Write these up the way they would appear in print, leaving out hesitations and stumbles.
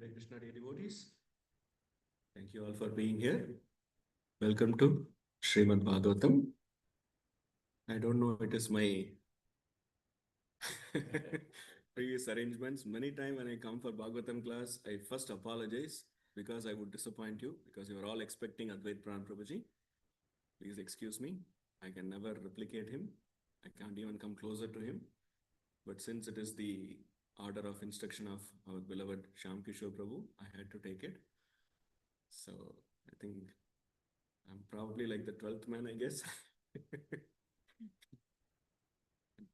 Hare Krishna, dear devotees. Thank you all for being here. Welcome to Srimad Bhagavatam. I don't know, it is my previous arrangements. Many times when I come for Bhagavatam class, I first apologize because I would disappoint you because you are all expecting Advait Pran Prabhuji. Please excuse me. I can never replicate him. I can't even come closer to him. But since it is the order of instruction of our beloved Shyam Kishore Prabhu, I had to take it. So I think I'm probably like the 12th man, I guess.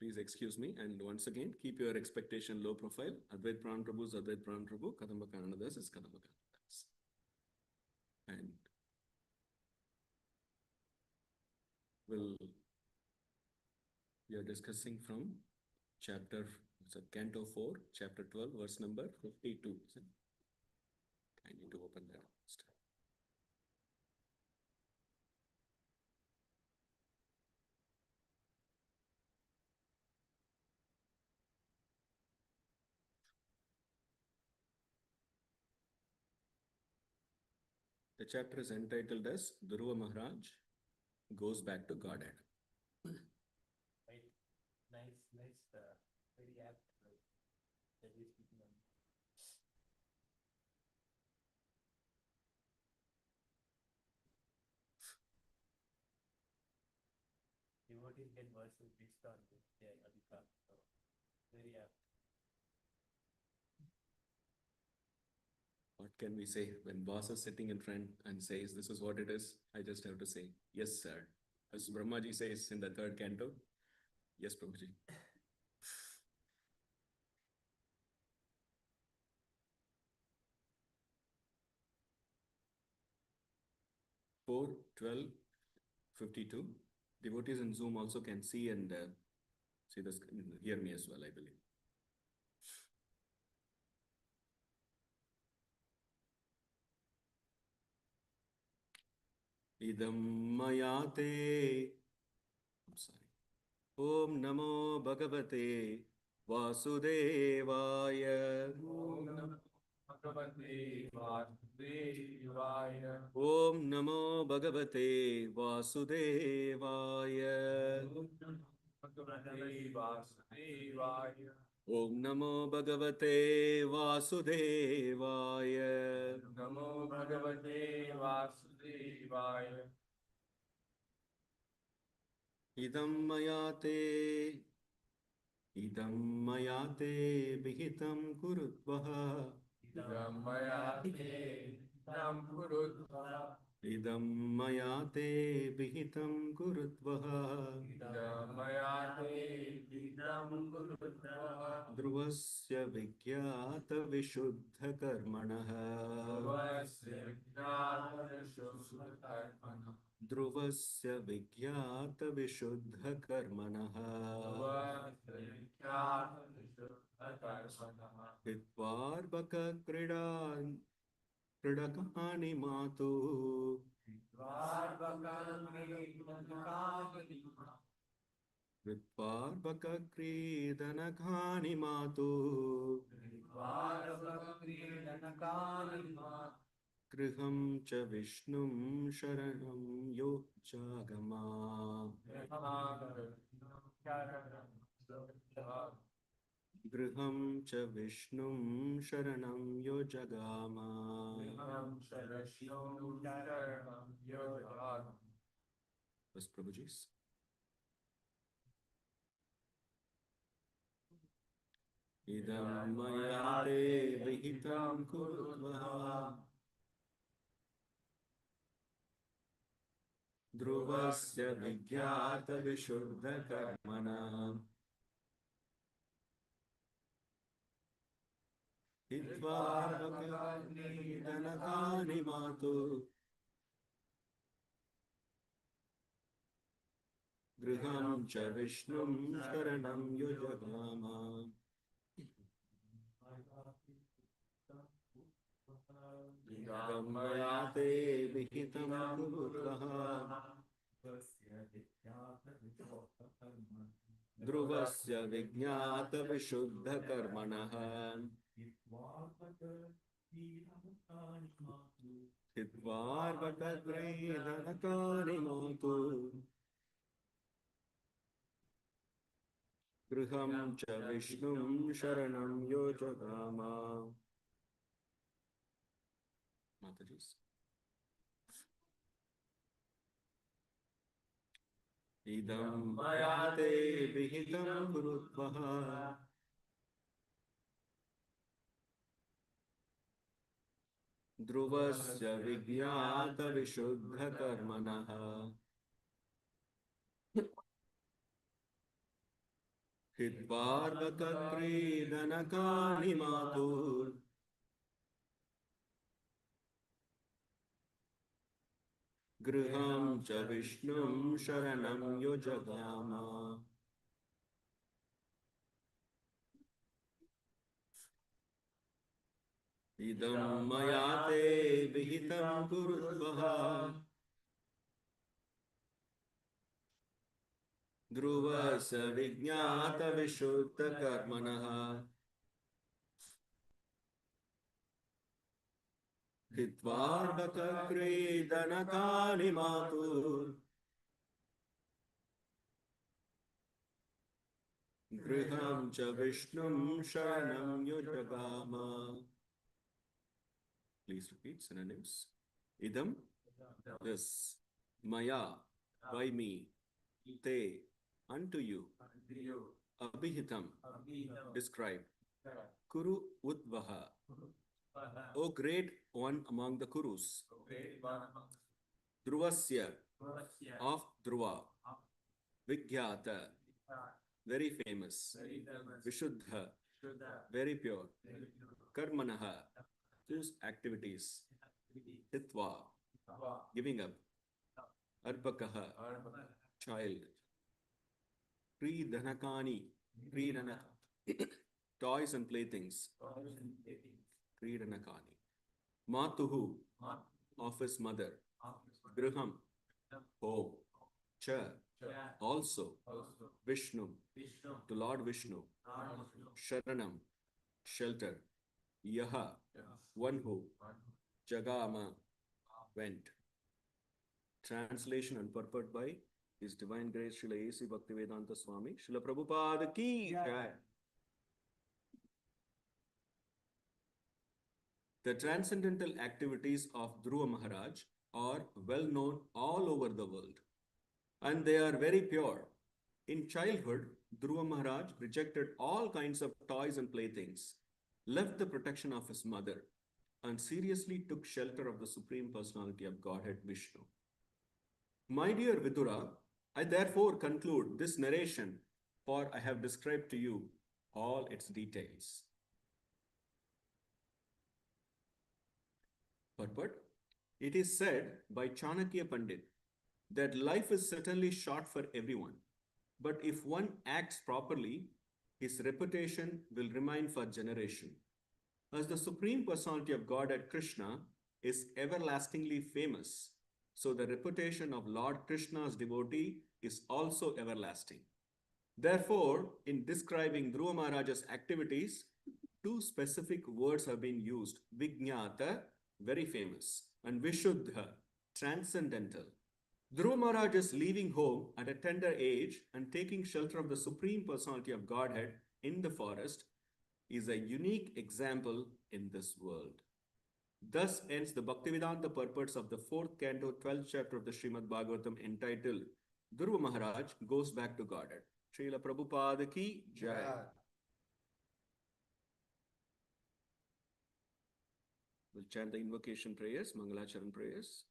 Please excuse me. And once again, keep your expectation low profile. Advait Pran Prabhu is Advait Pran Prabhu. Kadamb Kananadas is Kadamb Kananadas. And we are discussing from chapter, it's a Canto 4, chapter 12, verse number 52. I need to open that first. The chapter is entitled as Dhruva Maharaj Goes Back to Godhead. Right. Nice, very apt. Devotees get verses based on their adhikar. So very apt. What can we say when boss is sitting in front and says, this is what it is? I just have to say, yes, sir. As Brahmaji says in the third canto, yes, Prabhuji. Four, 12, 52. Devotees in Zoom also can see and see this, hear me as well, I believe. Idam mayate. I'm sorry. Om Namo Bhagavate Vasudevaya. Om Namo Bhagavate Vasudevaya. Om Namo Bhagavate Vasudevaya. Om Namo Bhagavate Vasudevaya. Om Namo Bhagavate Vasudevaya. Namo Bhagavate Vasudevaya. Idam mayate vihitam kurutvaha. Idam mayate nam kurutva. Idam mayate vihitam kurutvaha. Idam mayate idam kurutva. Dhruvasya vigyata vishuddha karmanaha. Dhruvasya vigyata vishuddha karmanaha. Vitvarvaka kridakani matu. Vitvarvaka kridanakani matu. Griham cha Vishnum Sharanam Yo Jagama. Griham cha Vishnum Sharanam Yo Jagama. Yes, Prabhuji's. Idam mayate vihitam kurva. Dhruvasya vigyata vishuddha karmana. Hitvarvaka nidanakani matu. Griham cha Vishnum sharanam yojagama. Idam mayate vihitam kurvaha. Dhruvasya vigyata vishuddha karmanaha. हित्वार्वतद्वैधनकानि मातु गृहं च विष्णुं शरणं यो जगाम माताजी इदं मया ते विहितं कुरुत्वः ध्रुवस्य विज्ञातविशुद्धकर्मणः हित्वार्वतक्रीडनकानि मातुः गृहं च विष्णुं शरणं यो जगाम इदं मया ते विहितं कुरुत्वः ध्रुवस्य विज्ञातविशुद्धकर्मणः हित्वार्वतक्रीडनकानि मातुः गृहं च विष्णुं शरणं यो जगाम Please repeat synonyms. Idam, this, maya, by me, te, unto you, abhihitam, described, kuru udvaha, O great one among the Kurus, Dhruvasya, of Dhruva, Vigyata, very famous, Vishuddha, very pure, Karmanaha, whose activities, Hitva, giving up, Arpakaha, child, Pridhanakani, Pridhanaka, toys and playthings, Pridhanakani, Matuhu, of his mother, Griham, home, Cha, also, Vishnu, to Lord Vishnu, Sharanam, shelter, Yaha, one who, Jagama, went. Translation and purport by His Divine Grace Srila A.C. Bhaktivedanta Swami, Srila Prabhupada Ki Jai. The transcendental activities of Dhruva Maharaj are well known all over the world, and they are very pure. In childhood, Dhruva Maharaj rejected all kinds of toys and playthings, left the protection of his mother, and seriously took shelter of the Supreme Personality of Godhead Vishnu. My dear Vidura, I therefore conclude this narration, for I have described to you all its details. But it is said by Chanakya Pandit that life is certainly short for everyone, but if one acts properly, his reputation will remain for generation. As the Supreme Personality of Godhead Krishna is everlastingly famous, so the reputation of Lord Krishna's devotee is also everlasting. Therefore, in describing Dhruva Maharaja's activities, two specific words have been used: Vijnata, very famous, and Vishuddha, transcendental. Dhruva Maharaj is leaving home at a tender age and taking shelter of the Supreme Personality of Godhead in the forest is a unique example in this world. Thus ends the Bhaktivedanta purports of the 4th canto, 12th chapter of the Srimad Bhagavatam, entitled Dhruva Maharaj Goes Back to Godhead. Srila Prabhupada Ki Jai. We'll chant the invocation prayers, Mangalacharan prayers.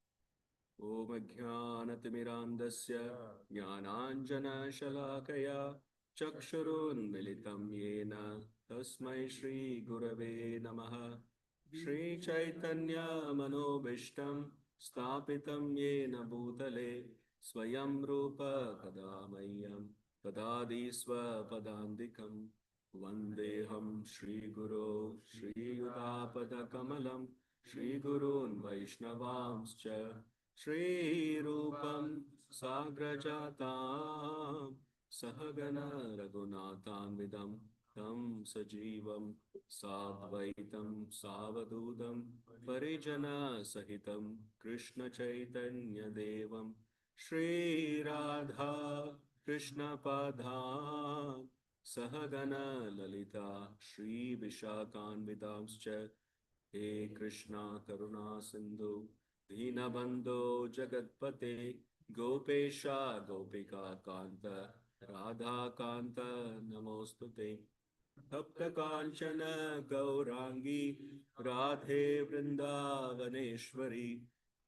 Om Ajnanatimirandasya Jnananjana Shalakaya Chakshurun Militam Yena Tasmai Shri Gurave Namaha. Shri Chaitanya Manobishtam Stapitam Yena Bhutale Swayam Rupa Kadamayam Tadadi Swapadandikam Vandeham Shri Guru Shri Yudapada Kamalam Shri Gurun Vaishnavamscha Shri Rupam Sagrajatam Sahagana Raghunathan Vidam तं सजीवं साद्वैतं सावधूतं परिजनसहितं कृष्णचैतन्यदेवं श्रीराधा कृष्णपादान् सहगणललिता श्रीविशाखान्वितांश्च हे कृष्णा करुणा सिन्धु दीनबन्धो जगत्पते गोपेशा गोपिका कान्त राधाकान्त नमोऽस्तु ते तप्तकाञ्चन गौराङ्गी राधे वृन्दावनेश्वरी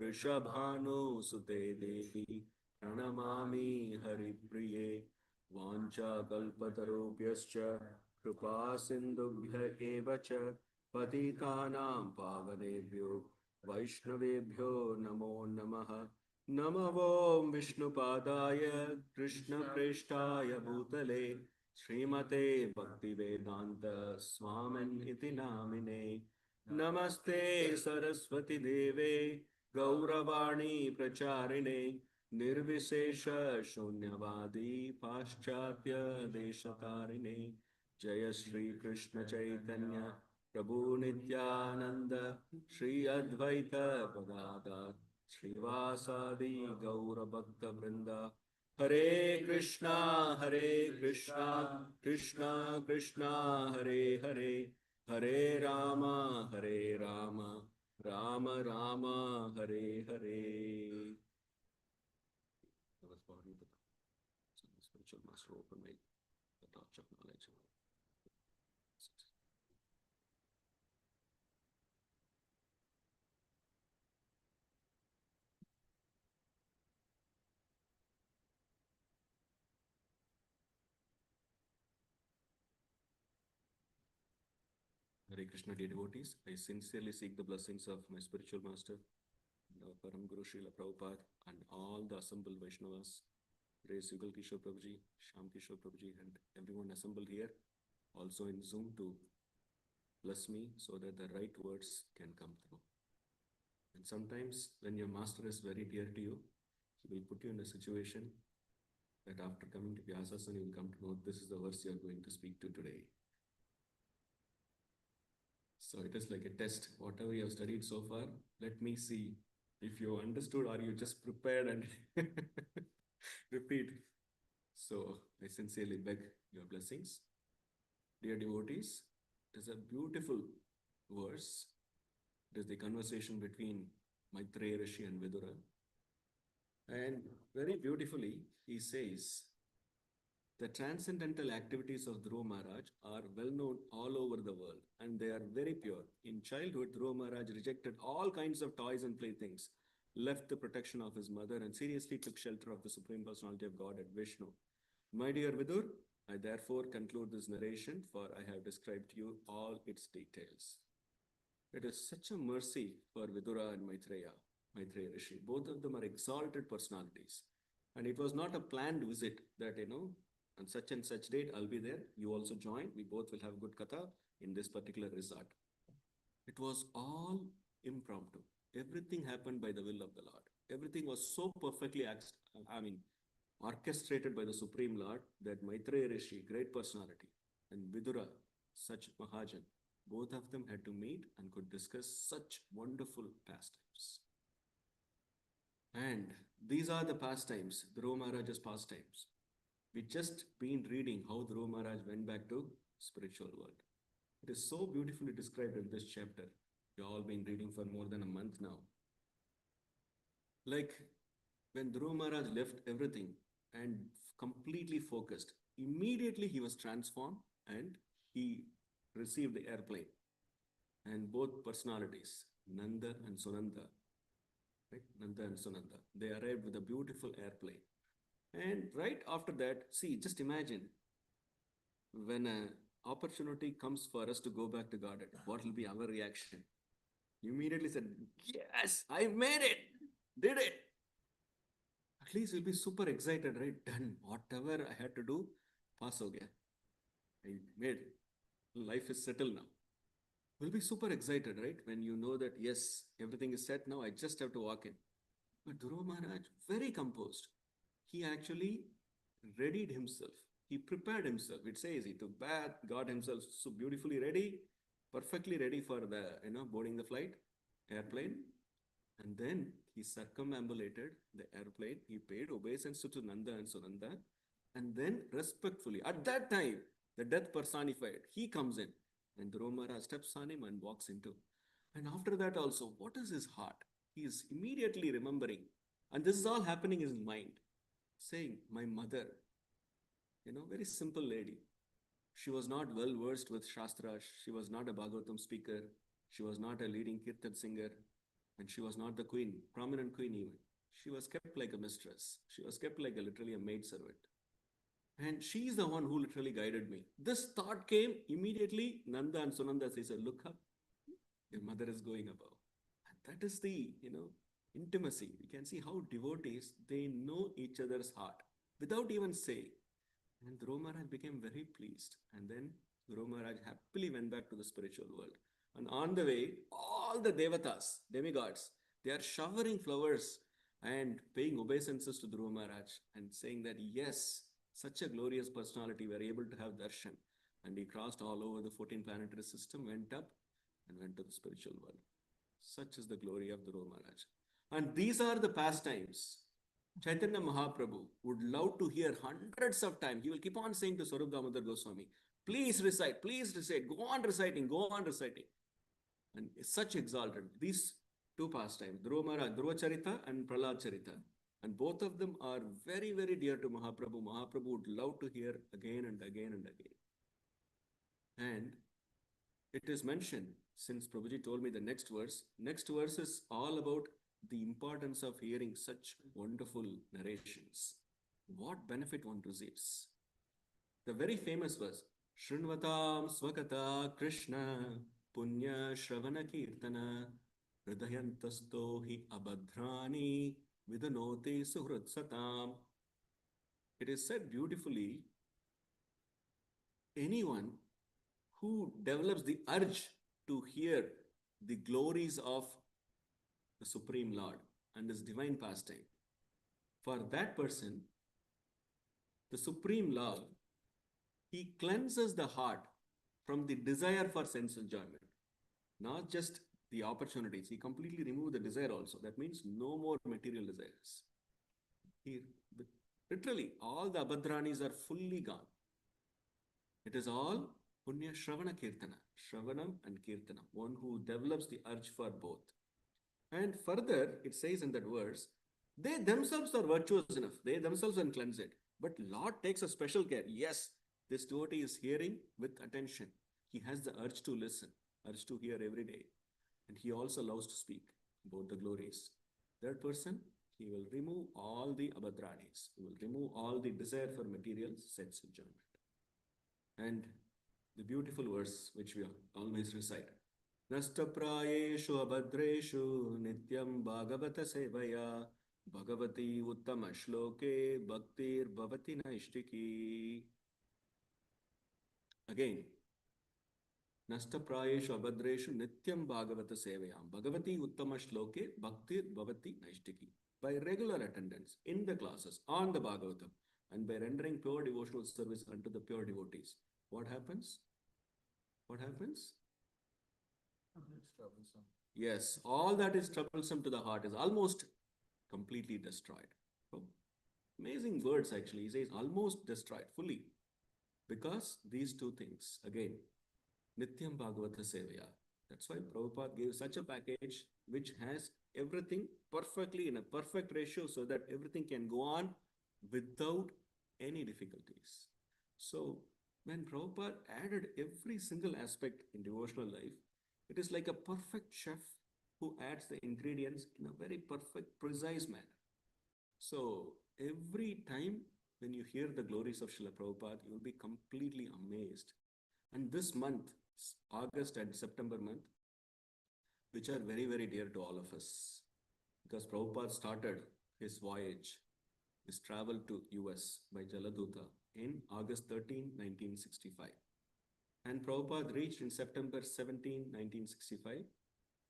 वृषभानुसुते देवी प्रणमामि हरिप्रिये वाञ्छाकल्पतरुभ्यश्च कृपा सिन्धुभ्य एव च पतितानां पावनेभ्यो वैष्णवेभ्यो नमो नमः नमो विष्णुपादाय कृष्णप्रेष्ठाय भूतले श्रीमते भक्तिवेदान्त स्वामिन् इति नामिने नमस्ते सरस्वती देवे गौरवाणी प्रचारिणे निर्विशेष शून्यवादी पाश्चात्य देशतारिणे जय श्री कृष्ण चैतन्य प्रभु नित्यानंद श्री अद्वैत गदाधर श्रीवासादि गौर भक्त वृंदा हरे Krishna Krishna Krishna Hare Hare Hare Ram Ram Ram Hare Hare. I was born with the spiritual master open my the torch of knowledge. Hare Krishna dear devotees, I sincerely seek the blessings of my spiritual master, Param Guru Srila Prabhupada, and all the assembled Vaishnavas, Grace Yugal Kishore Prabhuji, Sham Kishore Prabhuji, and everyone assembled here, also in Zoom to bless me so that the right words can come through. And sometimes when your master is very dear to you, he will put you in a situation that after coming to Vyasasana, you will come to know this is the verse you are going to speak to today. So it is like a test. Whatever you have studied so far, let me see if you understood or you just prepared and repeat. So I sincerely beg your blessings. Dear devotees, it is a beautiful verse. It is the conversation between Maitreya Rishi and Vidura. And very beautifully, he says, the transcendental activities of Dhruva Maharaj are well known all over the world and they are very pure. In childhood, Dhruva Maharaj rejected all kinds of toys and playthings, left the protection of his mother, and seriously took shelter of the Supreme Personality of Godhead, Vishnu. My dear Vidur, I therefore conclude this narration, for I have described to you all its details. It is such a mercy for Vidura and Maitreya Rishi. Both of them are exalted personalities. And it was not a planned visit that, on such and such date, I'll be there. You also join. We both will have good katha in this particular resort. It was all impromptu. Everything happened by the will of the Lord. Everything was so perfectly, orchestrated by the Supreme Lord that Maitreya Rishi, great personality, and Vidura, such Mahajan, both of them had to meet and could discuss such wonderful pastimes. And these are the pastimes, Dhruva Maharaj's pastimes. We just been reading how Dhruva Maharaj went back to spiritual world. It is so beautifully described in this chapter. You all been reading for more than a month now. Like when Dhruva Maharaj left everything and completely focused, immediately he was transformed and he received the airplane. And both personalities, Nanda and Sunanda, right? Nanda and Sunanda, they arrived with a beautiful airplane. And right after that, see, just imagine when an opportunity comes for us to go back to Godhead, what will be our reaction? You immediately said, yes, I made it, did it. At least we'll be super excited, right? Done. Whatever I had to do, pass ho gaya. I made it. Life is settled now. We'll be super excited, right? When you know that, yes, everything is set now, I just have to walk in. But Dhruva Maharaj, very composed. He actually readied himself. he prepared himself. It says he took bath, got himself so beautifully ready, perfectly ready for the, boarding the flight, airplane. And then he circumambulated the airplane. He paid obeisance to Nanda and Sunanda. And then respectfully, at that time, the death personified, he comes in. And Dhruva Maharaj steps on him and walks into. And after that also, what is his heart? He is immediately remembering. And this is all happening in his mind. Saying, my mother, very simple lady. She was not well versed with Shastras. She was not a Bhagavatam speaker. She was not a leading Kirtan singer. And she was not the queen, prominent queen even. She was kept like a mistress. She was kept like literally a maid servant. And she is the one who literally guided me. This thought came immediately. Nanda and Sunanda said, look up, your mother is going above. And that is the, intimacy. We can see how devotees, they know each other's heart without even saying. And Dhruva Maharaj became very pleased. And then Dhruva Maharaj happily went back to the spiritual world. And on the way, all the devatas, demigods, they are showering flowers and paying obeisances to Dhruva Maharaj and saying that, yes, such a glorious personality, we are able to have darshan. And he crossed all over the 14 planetary system, went up and went to the spiritual world. Such is the glory of Dhruva Maharaj. And these are the pastimes Chaitanya Mahaprabhu would love to hear hundreds of times. He will keep on saying to Swarup Damodar Goswami, please recite, go on reciting, go on reciting. And such exalted. These two pastimes, Dhruva Maharaj, Dhruva Charita and Prahlad Charita. And both of them are very, very dear to Mahaprabhu. Mahaprabhu would love to hear again and again and again. And it is mentioned, since Prabhuji told me the next verse is all about the importance of hearing such wonderful narrations. What benefit one receives. The very famous verse, Shrinvatam Swakata Krishna Punya Shravana Kirtana Hridayantasto hi abhadrani vidanote suhrat satam. It is said beautifully, anyone who develops the urge to hear the glories of the Supreme Lord and his divine pastime, for that person, the Supreme Lord, he cleanses the heart from the desire for sense enjoyment. Not just the opportunities, he completely removes the desire also. That means no more material desires. Literally, all the abhadranis are fully gone. It is all Punya Shravana Kirtana, Shravanam and Kirtana, one who develops the urge for both. And further, it says in that verse, they themselves are virtuous enough. They themselves can cleanse it. But Lord takes a special care. Yes, this devotee is hearing with attention. He has the urge to listen, urge to hear every day. And he also loves to speak about the glories. That person, he will remove all the abhadranis. He will remove all the desire for material sense enjoyment. And the beautiful verse which we always recite. Nastaprayeshu abhadreshu nityam bhagavata sevaya bhagavati uttama shloke bhaktir bhavati naishtiki. Again, Nastaprayeshu abhadreshu nityam bhagavata sevayam bhagavati uttama shloke bhaktir bhavati naishtiki. By regular attendance in the classes on the Bhagavatam and by rendering pure devotional service unto the pure devotees, what happens? What happens? It's troublesome. Yes, all that is troublesome to the heart is almost completely destroyed. So, amazing words actually. He says almost destroyed fully. Because these two things, again, Nityam Bhagavata Sevaya. That's why Prabhupada gave such a package which has everything perfectly in a perfect ratio so that everything can go on without any difficulties. So, when Prabhupada added every single aspect in devotional life, it is like a perfect chef who adds the ingredients in a very perfect, precise manner. So every time when you hear the glories of Srila Prabhupada, you will be completely amazed. And this month, August and September month, which are very, very dear to all of us, because Prabhupada started his voyage, his travel to US by Jaladuta in August 13, 1965. And Prabhupada reached in September 17, 1965.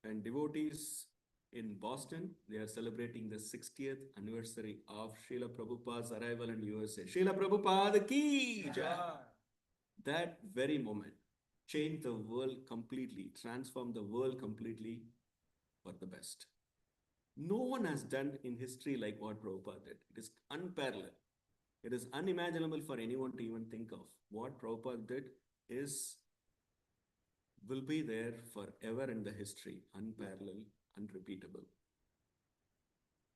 And devotees In Boston, they are celebrating the 60th anniversary of Srila Prabhupada's arrival in USA. Srila Prabhupada ki jai! That very moment changed the world completely, transformed the world completely for the best. No one has done in history like what Prabhupada did. It is unparalleled. It is unimaginable for anyone to even think of. What Prabhupada did is will be there forever in the history, unparalleled, unrepeatable.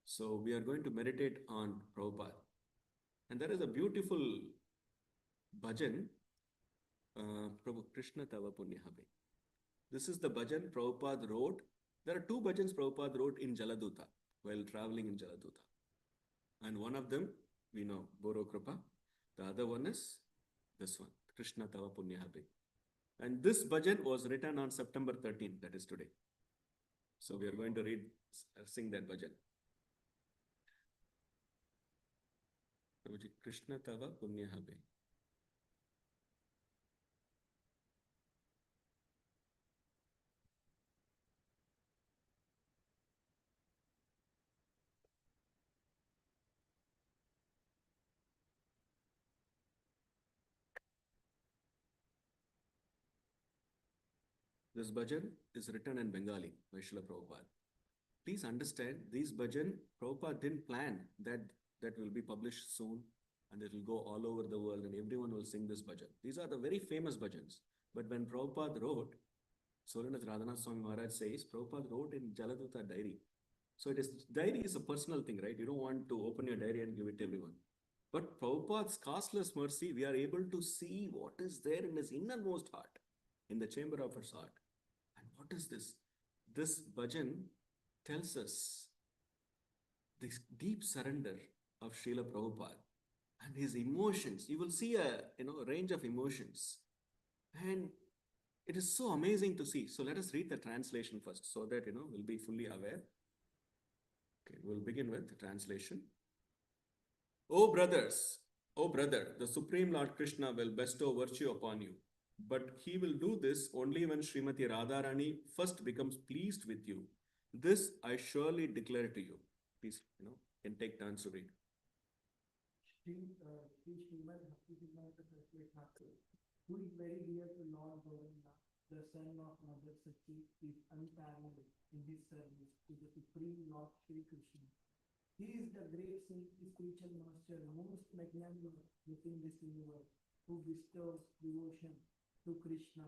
So we are going to meditate on Prabhupada. And there is a beautiful bhajan, Prabhu Krishna Tava Punyahabe. This is the bhajan Prabhupada wrote. There are two bhajans Prabhupada wrote in Jaladuta while traveling in Jaladuta. And one of them, we know, Boro Kripa. The other one is this one, Krishna Tava Punyahabe. And this bhajan was written on September 13th, that is today. So we are going to sing that bhajan. Krishna Tava Punyahabe. This bhajan is written in Bengali by Srila Prabhupada. Please understand, these bhajan, Prabhupada didn't plan that will be published soon and it will go all over the world and everyone will sing this bhajan. These are the very famous bhajans. But when Prabhupada wrote, Solanath Radhanath Swami Maharaj says, Prabhupada wrote in Jaladuta diary. So diary is a personal thing, right? You don't want to open your diary and give it to everyone. But Prabhupada's costless mercy, we are able to see what is there in his innermost heart, in the chamber of his heart. And what is this? This bhajan tells us this deep surrender of Srila Prabhupada and his emotions. You will see a range of emotions. And it is so amazing to see. So let us read the translation first so that we'll be fully aware. Okay, we'll begin with the translation. O brothers, O brother, the Supreme Lord Krishna will bestow virtue upon you. But he will do this only when Srimati Radharani first becomes pleased with you. This I surely declare to you. Please, can take turns to read. Srimad Bhaktivedanta Saraswati Thakur, who is very dear to Lord Govinda, the son of Mother Sati, is unparalleled in his service to the Supreme Lord Sri Krishna. He is the great spiritual master, most magnanimous within this universe, who bestows devotion to Krishna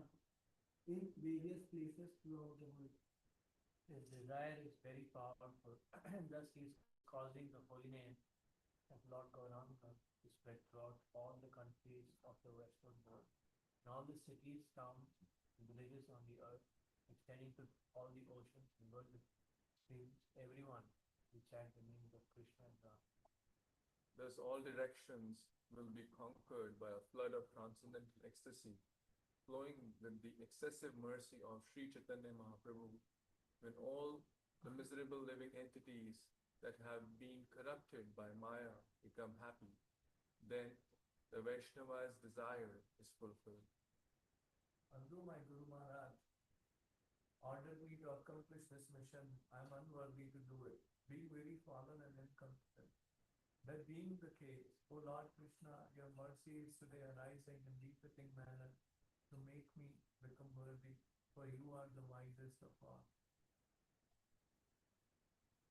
in various places throughout the world. His desire is very powerful, and thus he is causing the holy name of Lord Gauranga to spread throughout all the countries of the western world, and all the cities, towns, and villages on the earth, extending to all the oceans, rivers, streams, everyone will chant the names of Krishna and Ram. Thus all directions will be conquered by a flood of transcendental ecstasy, flowing with the excessive mercy of Sri Chaitanya Mahaprabhu, when all the miserable living entities that have been corrupted by Maya become happy, then the Vaishnava's desire is fulfilled. Although my Guru Maharaj ordered me to accomplish this mission, I am unworthy to do it, being very fallen and incompetent. That being the case, O Lord Krishna, your mercy is today arising in befitting manner to make me become worthy, for you are the wisest of all.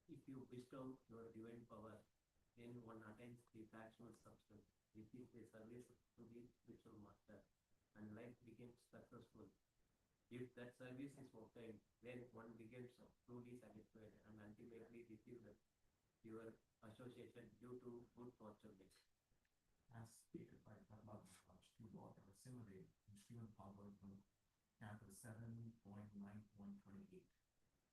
If you bestow your divine power, then one attains the fractional substance, which is a service to the spiritual master, and life becomes successful. If that service is obtained, then one becomes truly satisfied and ultimately receives your association due to good fortune. As stated by Kadamb to Lord similarly in Srimad Bhagavatam, Canto 7.9.28.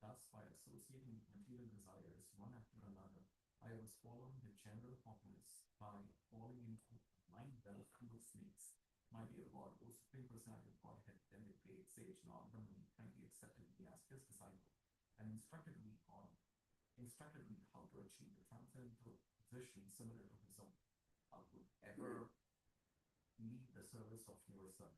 Thus, by associating material desires one after another, I was following the general populace by falling into a blind well full of snakes. My dear Lord, O Supreme Personality of Godhead, then the great sage Narada Muni kindly accepted me as his disciple and instructed me how to achieve the transcendental position similar to his own. How to ever need the service of your son.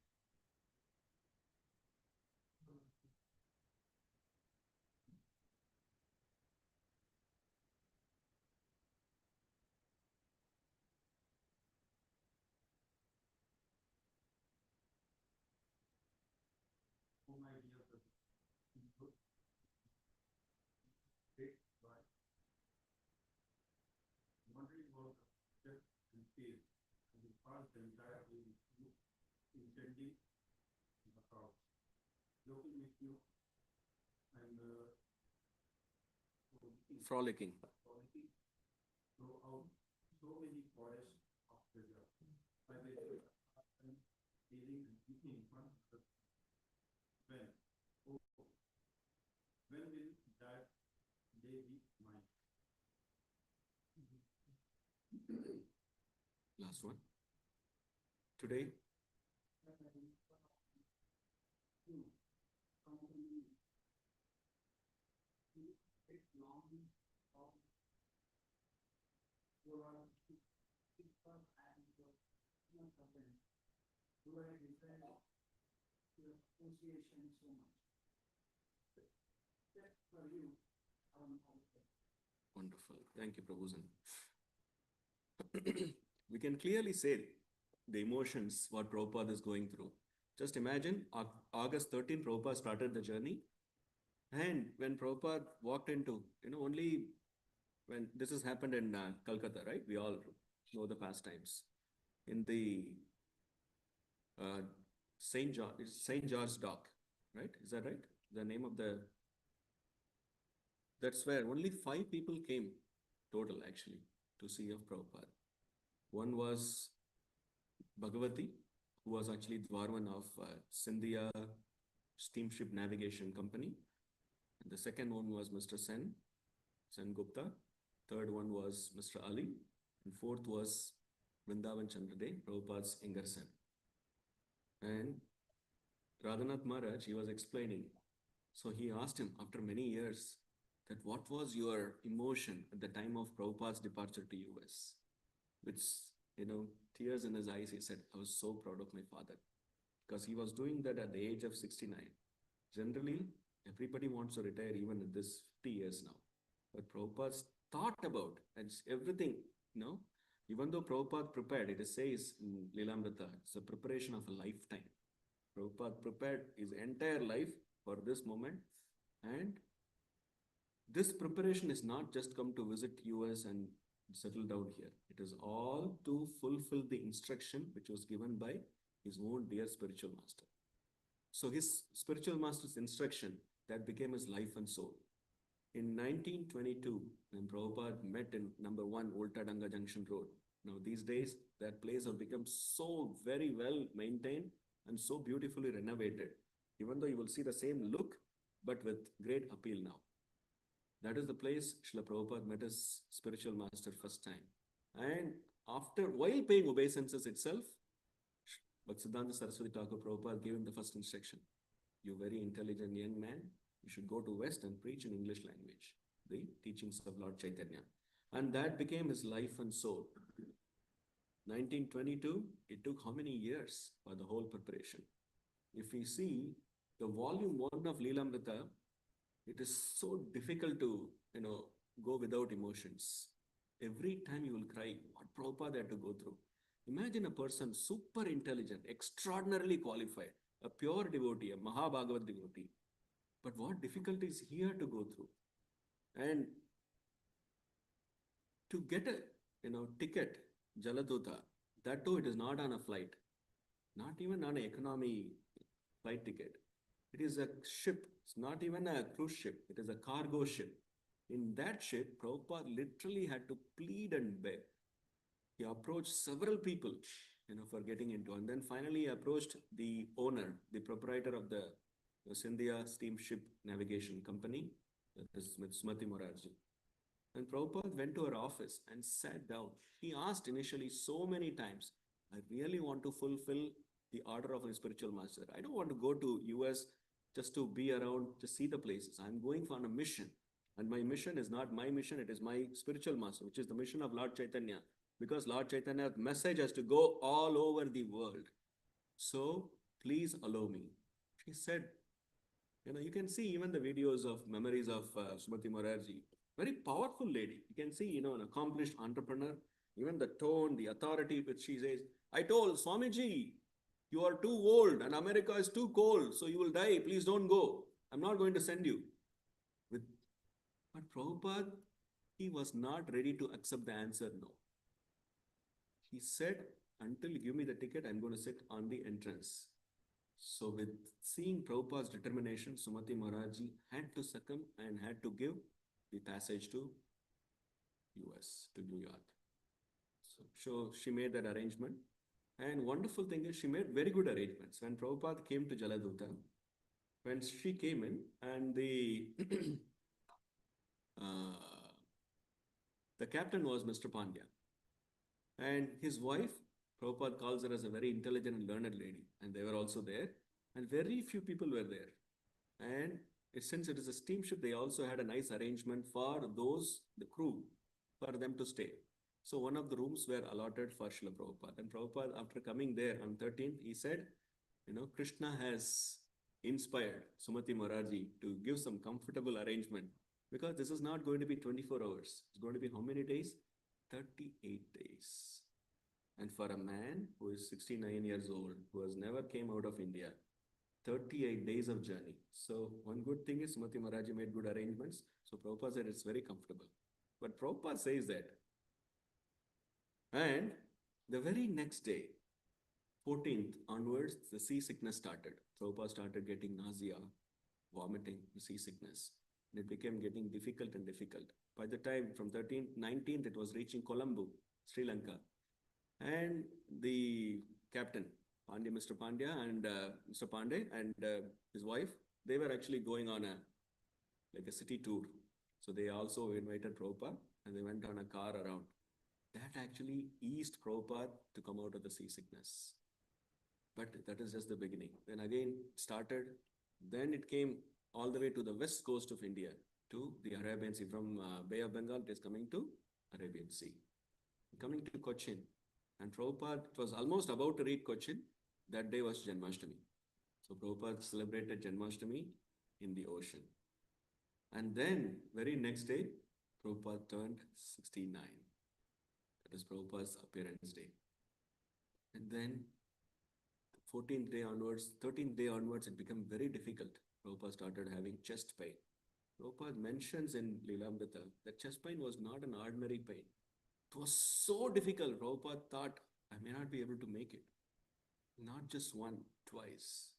check and feel, and the past the entire way look intently in the crowd. Looking with you and Frolicking. quality throughout so many forests of pleasure. By the way, and feeling and keeping in front of the when, oh, when will that day be mine? Last one. Today, Association so much. That for you, wonderful. Thank you, Prabhu. We can clearly say the emotions what Prabhupada is going through. Just imagine August 13, Prabhupada started the journey. And when Prabhupada walked into, only when this has happened in Calcutta, right? We all know the pastimes. In the St. George Dock, right? Is that right? The name of the, that's where only 5 people came total actually to see of Prabhupada. One was Bhagavati, who was actually Dwarman of Scindia Steamship Navigation Company. And the second one was Mr. Sen Gupta. Third one was Mr. Ali. And fourth was Vrindavan Chandrade, Prabhupada's younger son. And Radhanath Maharaj, he was explaining. So he asked him after many years that what was your emotion at the time of Prabhupada's departure to US? With, tears in his eyes, he said, I was so proud of my father because he was doing that at the age of 69. Generally, everybody wants to retire even at this 50 years now. But Prabhupada thought about and everything, even though Prabhupada prepared, it says in Lilamrita, it's a preparation of a lifetime. Prabhupada prepared his entire life for this moment, and this preparation is not just come to visit US and settle down here. It is all to fulfill the instruction which was given by his own dear spiritual master. So his spiritual master's instruction, that became his life and soul. In 1922, when Prabhupada met in number 1 Old Tadanga Junction Road. Now these days, that place has become so very well maintained and so beautifully renovated. Even though you will see the same look, but with great appeal now. That is the place Srila Prabhupada met his spiritual master first time. And after, while paying obeisances itself, Bhaktisiddhanta Saraswati Thakur Prabhupada gave him the first instruction. You very intelligent young man, you should go to West and preach in English language, the teachings of Lord Chaitanya. And that became his life and soul. 1922, it took how many years for the whole preparation? If we see the volume 1 of Leelamrita, it is so difficult to, go without emotions. Every time you will cry, what Prabhupada had to go through. Imagine a person super intelligent, extraordinarily qualified, a pure devotee, a Mahabhagavat devotee. But what difficulties he had to go through. And to get a, ticket, Jaladuta, that too it is not on a flight, not even on an economy flight ticket. It is a ship. It's not even a cruise ship. It is a cargo ship. In that ship, Prabhupada literally had to plead and beg. He approached several people, for getting into. And then finally he approached the owner, the proprietor of the Scindia Steamship Navigation Company, that is Smriti Morarji. And Prabhupada went to her office and sat down. He asked initially so many times, I really want to fulfill the order of my spiritual master. I don't want to go to US just to be around, to see the places. I'm going on a mission. And my mission is not my mission, it is my spiritual master, which is the mission of Lord Chaitanya. Because Lord Chaitanya's message has to go all over the world. So, please allow me. She said, you can see even the videos of memories of Smriti Morarji. Very powerful lady. You can see, an accomplished entrepreneur. Even the tone, the authority which she says, I told Swamiji, you are too old and America is too cold, so you will die. Please don't go. I'm not going to send you. But Prabhupada, he was not ready to accept the answer no. He said, until you give me the ticket, I'm going to sit on the entrance. So with seeing Prabhupada's determination, Sumati Maharaji had to succumb and had to give the passage to US, to New York. So she made that arrangement. And wonderful thing is she made very good arrangements. When Prabhupada came to Jaladuta, when she came in and uh, the captain was Mr. Pandya. And his wife, Prabhupada calls her as a very intelligent and learned lady. And they were also there. And very few people were there. And since it is a steamship, they also had a nice arrangement for those, the crew, for them to stay. So one of the rooms were allotted for Srila Prabhupada. And Prabhupada, after coming there on 13th, he said, Krishna has inspired Sumati Maharaji to give some comfortable arrangement because this is not going to be 24 hours. It's going to be how many days? 38 days. And for a man who is 69 years old, who has never came out of India, 38 days of journey. So one good thing is Sumati Maharaji made good arrangements. So Prabhupada said it's very comfortable. But Prabhupada says that. And the very next day, 14th onwards, the seasickness started. Prabhupada started getting nausea, vomiting, seasickness. And it became getting difficult and difficult. By the time from 13th, 19th, it was reaching Colombo, Sri Lanka. And the captain, Mr. Pandya and Mr. Pandey and his wife, they were actually going on a city tour. So they also invited Prabhupada and they went on a car around. That actually eased Prabhupada to come out of the seasickness. But that is just the beginning. Then again started, then it came all the way to the west coast of India, to the Arabian Sea. From Bay of Bengal, it is coming to Arabian Sea. Coming to Cochin. And Prabhupada, it was almost about to reach Cochin. That day was Janmashtami. So Prabhupada celebrated Janmashtami in the ocean. And then, very next day, Prabhupada turned 69. That is Prabhupada's appearance day. And then, 14th day onwards, 13th day onwards, it became very difficult. Prabhupada started having chest pain. Prabhupada mentions in Lilamrita that chest pain was not an ordinary pain. It was so difficult. Prabhupada thought, I may not be able to make it. Not just one, twice.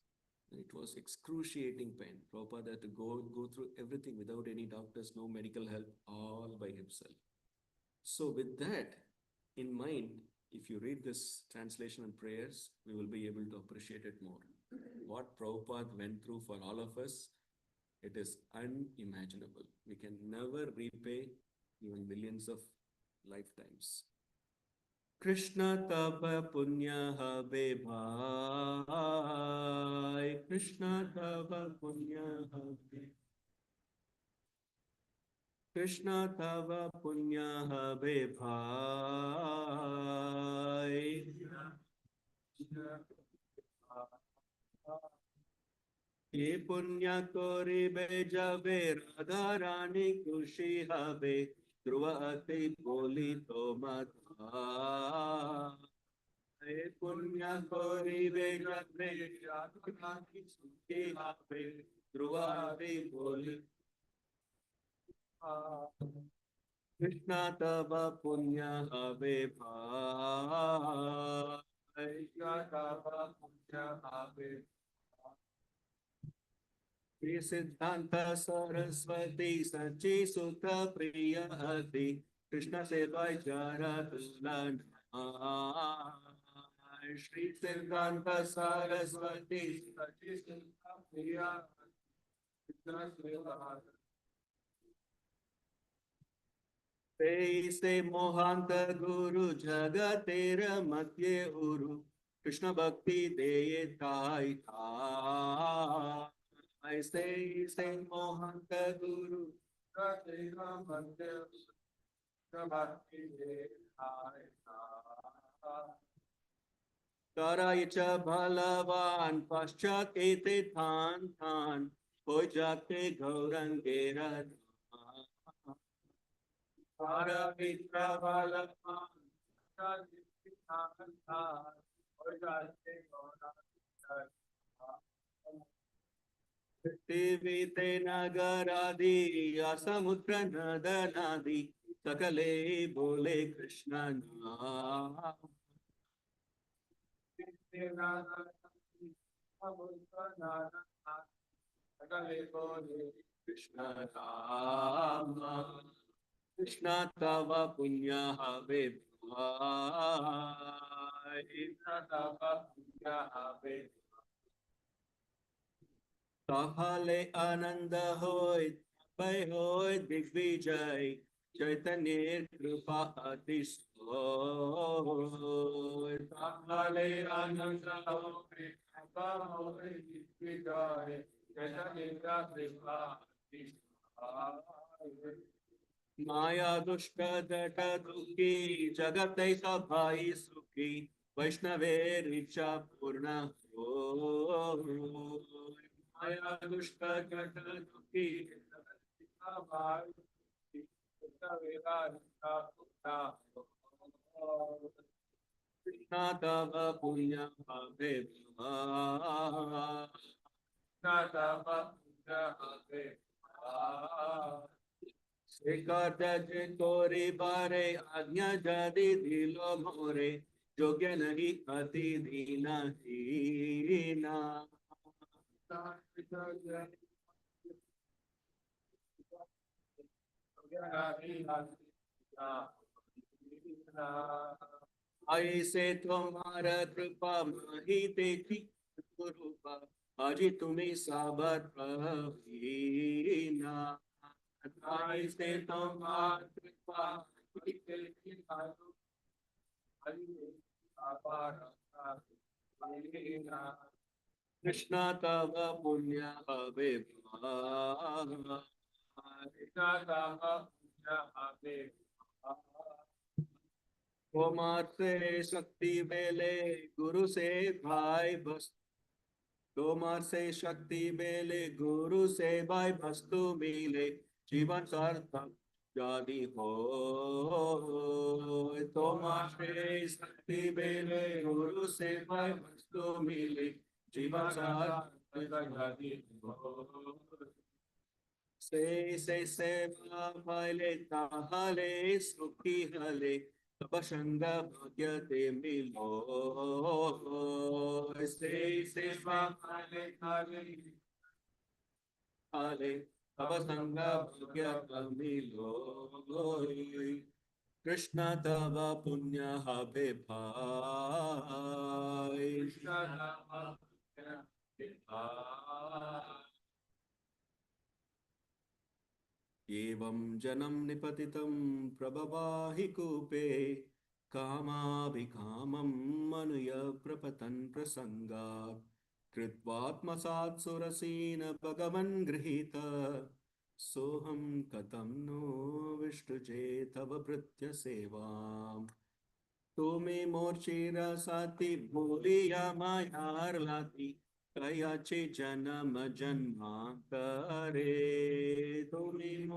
It was excruciating pain. Prabhupada had to go through everything without any doctors, no medical help, all by himself. So with that in mind, if you read this translation and prayers, we will be able to appreciate it more. What Prabhupada went through for all of us, it is unimaginable. We can never repay even millions of lifetimes. Krishna tava punya habe bhai. Krishna tava punya habe. Krishna tava punya habe bhai. Ye punya koribe jabe Radha Rani Kushi habe. Dhruva ati boli tomata. Ye punya koribe jabe Radha Rani Kushi habe. Dhruva ati boli. Krishna tava punya have bhai. Krishna tava punya have. Shri Siddhanta Saraswati Sachi Sutta Priya Ati Krishna Sevai Jara Tulana. Shri Siddhanta Saraswati Sachi Sutta Priya Krishna Sevai. Teise Mohanta Guru Jagatera Matye Uru Krishna Bhakti Deye Tai Tai. Teise Mohanta Guru Jagatera Matye Krishna Bhakti Deye Tai Tai. Karaicha Balavan Paschat Ete Than Than Hoi Jate Gaurangera. Paravitra Balavan Tivite Nagaradi Asamudra Nadanadi Sakale Bole Krishna Krishna Rama, Krishna Tava Punya Have Bhai, Krishna Tava Punya Have Kahale Ananda Hoy, Bhai Hoy Digvijay, Chaitanya Kripa Atis Hoy, Kahale Ananda Hoy, Bhai Hoy Digvijay, Chaitanya Kripa Atis Hoy. माया दुष्ट जट दुखी जगत भाई सुखी वैष्णवे ऋचा पूर्ण हो माया दुष्ट जट दुखी जगत भाई सुखी, वैष्णवे ऋचा पूर्ण हो। कृष्ण तव पुण्य भवे कृष्ण तव पुण्य भवे एकादश तोरी बारे आज्ञा जादी दिलो मोरे योग्य नहीं अति दीना हीना ऐसे तुम्हारा कृपा माही देखी रूपा आज तुम्हें साबर प्रवीणा ऐसे तुम्हारा कृपा माही देखी कृष्ण तव पुण्य हवे कृष्ण तव पुण्य हवे कुमार से शक्ति बेले गुरु से भाई बस कुमार से शक्ति बेले गुरु से भाई वस्तु मिले जीवन सार्थक जादी हो कुमार से शक्ति बेले गुरु से भाई वस्तु मिले जीवन सार्थक जादी हो से सेवा भले ताहले सुखी हले तब संग भाग्य ते मिलो से सेवा भले ताहले हले तब संग भाग्य ते मिलो कृष्ण तव पुण्य हवे भाई कृष्ण तव पुण्य हवे भाई एवं जनं निपतितं प्रभवाहि कूपे कामाभिकामं मनुय प्रपतन् प्रसङ्गात् कृत्वात्मसात् सुरसीन भगवन् गृहीत सोऽहं कथं नो विष्टुजे तव भृत्य सेवाम् तुम्हें मोर्चिर साथी भूलिया मायार लाती कयाचे जन्म जन्मा करे तुम्हें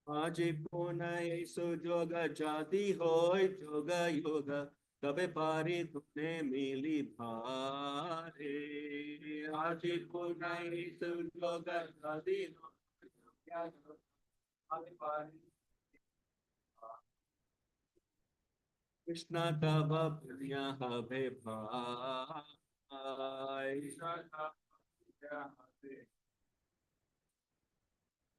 आज पुनः सुजोग जाति होय जोग योग तबे पारी तुमने मिली भारे आज पुनः सुजोग जाति होय तबे पारी कृष्ण तव पुण्य हवे भाई कृष्ण तव पुण्य हवे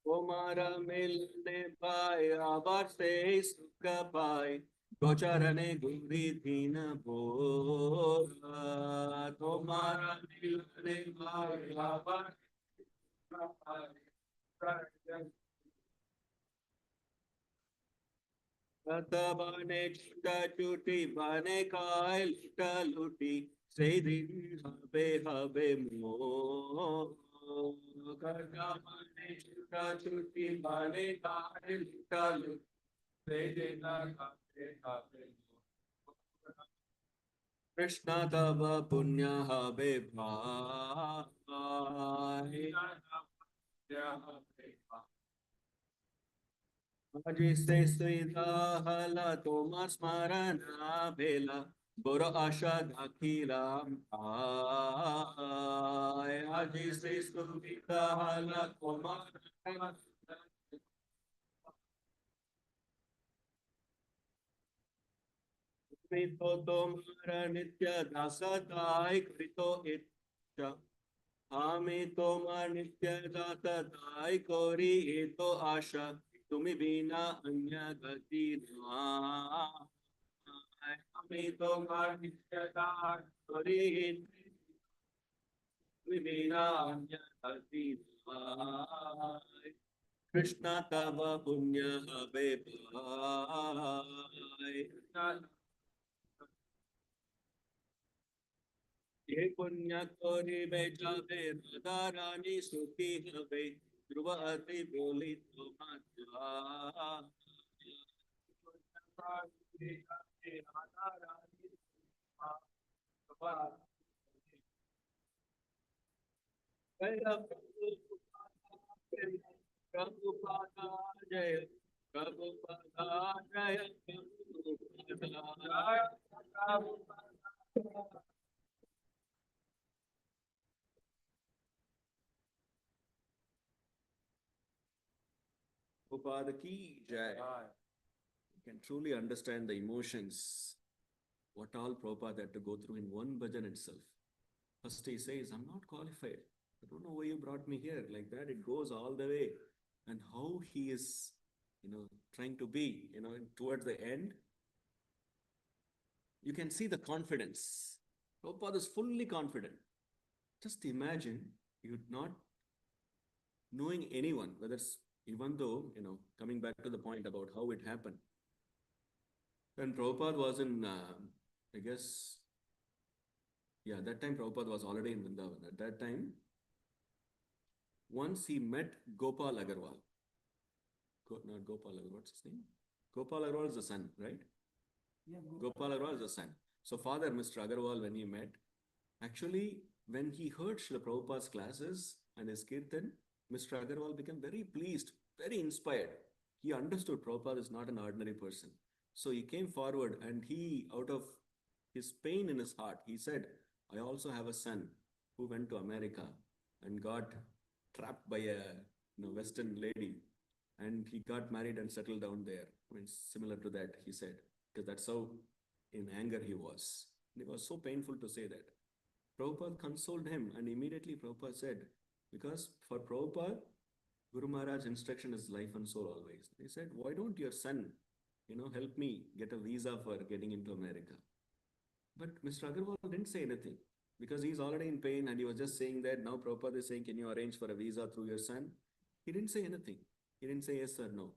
कुमारा मिलने पाए आवार से सुख पाए गोचरने गुरी दीन बोला तुम्हारा मिलने पाए आवार बने छुटा चुटी बने काय लुटा लुटी से दिन हबे हबे मो बने छुटा चुटी बने काय लुटा लुटी से दिन हबे हबे कृष्ण तव पुण्य हवे भाई जिसे सुविधा हला तोमा स्मरण भेला बोरो आशा दाखिलाम आय जिसे सुविधा हला तोमा तो तुम्हारा नित्य दासताय कृतो इच्छा हमें तुम्हार नित्य दासताय कोरी ये तो आशा तुम्हें बिना अन्य गति नहीं हमें तुम्हार नित्य दास कोरी तुम्हें बिना अन्य गति नहीं कृष्ण तव पुण्य हवे पाय ये पुण्य कोरि बेचावे राधा रानी सुखी हवे ध्रुव अति बोली तो प्रभुपादा जय प्रभुपादा जय Prabhupada Prabhupada ki jai. You can truly understand the emotions, what all Prabhupada had to go through in one bhajan itself. First he says, I'm not qualified. I don't know why you brought me here. Like that, it goes all the way. And how he is, trying to be, towards the end, you can see the confidence. Prabhupada is fully confident. Just imagine you not knowing anyone, whether it's even though, coming back to the point about how it happened. When Prabhupada was in, I guess, yeah, that time Prabhupada was already in Vrindavan. At that time, once he met Gopal Agarwal. Not Gopal Agarwal, what's his name? Gopal Agarwal is the son, right? Yeah, Gopal Agarwal is the son. So father, Mr. Agarwal, when he met, actually, when he heard Srila Prabhupada's classes and his kirtan, Mr. Agarwal became very pleased, very inspired. He understood Prabhupada is not an ordinary person. So he came forward and he, out of his pain in his heart, he said, I also have a son who went to America and got trapped by a Western lady. And he got married and settled down there. I mean, similar to that, he said, because that's how in anger he was. And it was so painful to say that. Prabhupada consoled him, and immediately Prabhupada said, because for Prabhupada, Guru Maharaj's instruction is life and soul always. He said, why don't your son, help me get a visa for getting into America? But Mr. Agarwal didn't say anything because he's already in pain and he was just saying that now Prabhupada is saying, can you arrange for a visa through your son? He didn't say anything. He didn't say yes or no.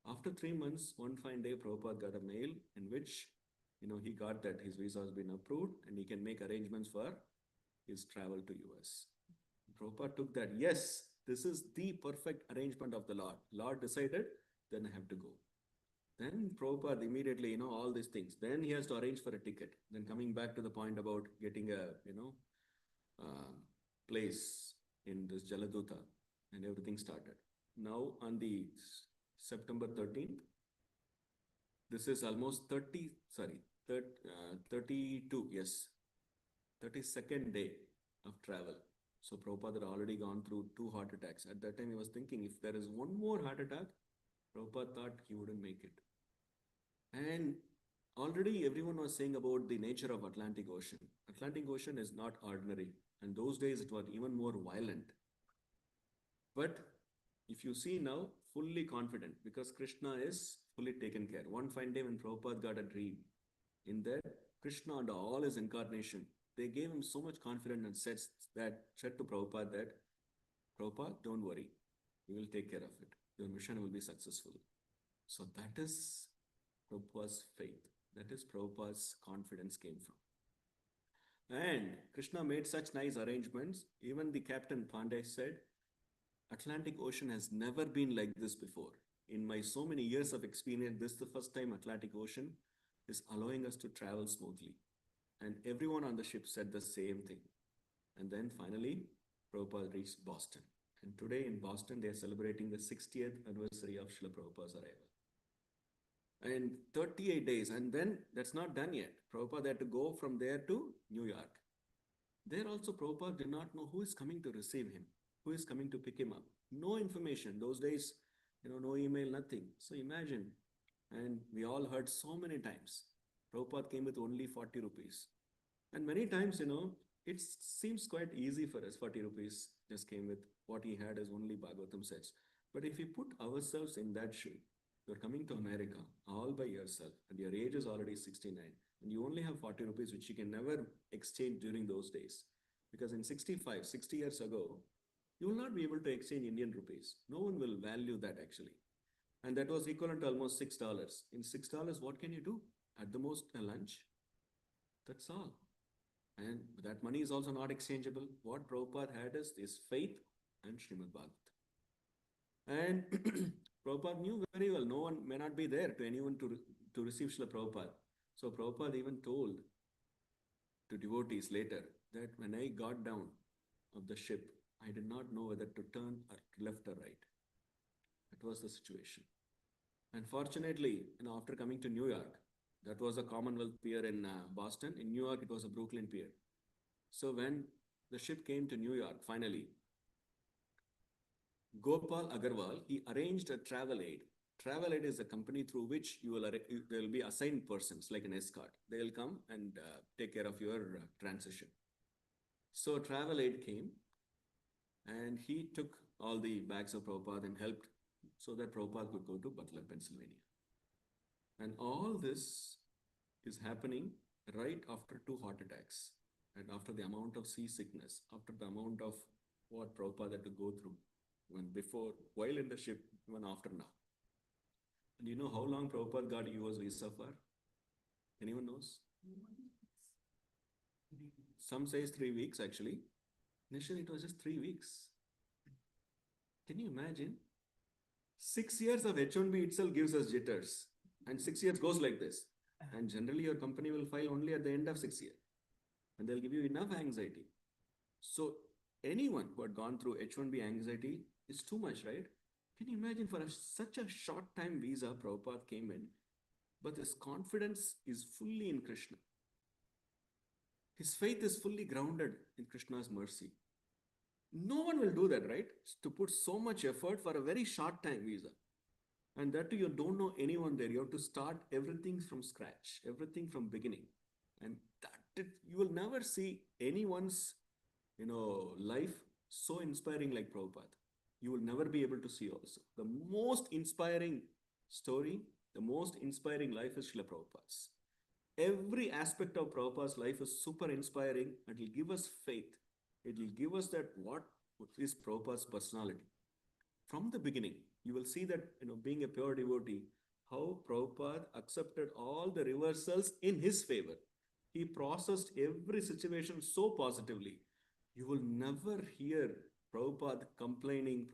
After 3 months, one fine day, Prabhupada got a mail in which, he got that his visa has been approved and he can make arrangements for his travel to US. Prabhupada took that, yes, this is the perfect arrangement of the Lord. Lord decided, then I have to go. Then Prabhupada immediately, all these things. Then he has to arrange for a ticket. Then coming back to the point about getting a, place in this Jaladuta and everything started. Now on the September 13th, this is almost 32, yes, 32nd day of travel. So Prabhupada had already gone through 2 heart attacks. At that time, he was thinking if there is one more heart attack, Prabhupada thought he wouldn't make it. And already everyone was saying about the nature of Atlantic Ocean. Atlantic Ocean is not ordinary. And those days it was even more violent. But if you see now, fully confident because Krishna is fully taken care. One fine day when Prabhupada got a dream, in that Krishna and all his incarnation, they gave him so much confidence and said to Prabhupada that, Prabhupada, don't worry, we will take care of it. Your mission will be successful. So that is Prabhupada's faith. That is Prabhupada's confidence came from. And Krishna made such nice arrangements. Even the captain Pandey said, Atlantic Ocean has never been like this before. In my so many years of experience, this is the first time Atlantic Ocean is allowing us to travel smoothly. And everyone on the ship said the same thing. And then finally, Prabhupada reached Boston. And today in Boston, they are celebrating the 60th anniversary of Srila Prabhupada's arrival. And 38 days, and then that's not done yet. Prabhupada had to go from there to New York. There also, Prabhupada did not know who is coming to receive him, who is coming to pick him up. No information. Those days, no email, nothing. So imagine, and we all heard so many times, Prabhupada came with only 40 rupees. And many times, it seems quite easy for us. 40 rupees just came with what he had as only Bhagavatam sets. But if we put ourselves in that shoe, you're coming to America all by yourself, and your age is already 69, and you only have 40 rupees, which you can never exchange during those days. Because in 65, 60 years ago, you will not be able to exchange Indian rupees. No one will value that actually. And that was equivalent to almost $6. In $6, what can you do? At the most, a lunch. That's all. And that money is also not exchangeable. What Prabhupada had is faith and Srimad Bhagavatam. And Prabhupada knew very well no one may not be there to anyone to receive Srila Prabhupada. So Prabhupada even told to devotees later that when I got down of the ship, I did not know whether to turn or left or right. That was the situation. And fortunately, after coming to New York, that was a Commonwealth Pier in Boston. In New York, it was a Brooklyn Pier. So when the ship came to New York, finally, Gopal Agarwal, he arranged a travel aid. Travel aid is a company through which there will be assigned persons like an escort. They will come and take care of your transition. So travel aid came and he took all the bags of Prabhupada and helped so that Prabhupada could go to Butler, Pennsylvania. And all this is happening right after 2 heart attacks and after the amount of seasickness, after the amount of what Prabhupada had to go through when before, while in the ship, even after now. And you know how long Prabhupada got US visa for? Anyone knows? Some says 3 weeks actually. Initially it was just 3 weeks. Can you imagine? 6 years of H1B itself gives us jitters. And 6 years goes like this. And generally your company will file only at the end of 6 years. And they'll give you enough anxiety. So anyone who had gone through H1B anxiety is too much, right? Can you imagine for such a short time visa, Prabhupada came in, but his confidence is fully in Krishna. His faith is fully grounded in Krishna's mercy. No one will do that, right? To put so much effort for a very short time visa. And that too, you don't know anyone there. You have to start everything from scratch, everything from beginning. And you will never see anyone's, life so inspiring like Prabhupada. You will never be able to see also. The most inspiring story, the most inspiring life is Srila Prabhupada's. Every aspect of Prabhupada's life is super inspiring. It will give us faith. It will give us that what is Prabhupada's personality. From the beginning, you will see that, being a pure devotee, how Prabhupada accepted all the reversals in his favor. He processed every situation so positively. You will never hear Prabhupada complaining,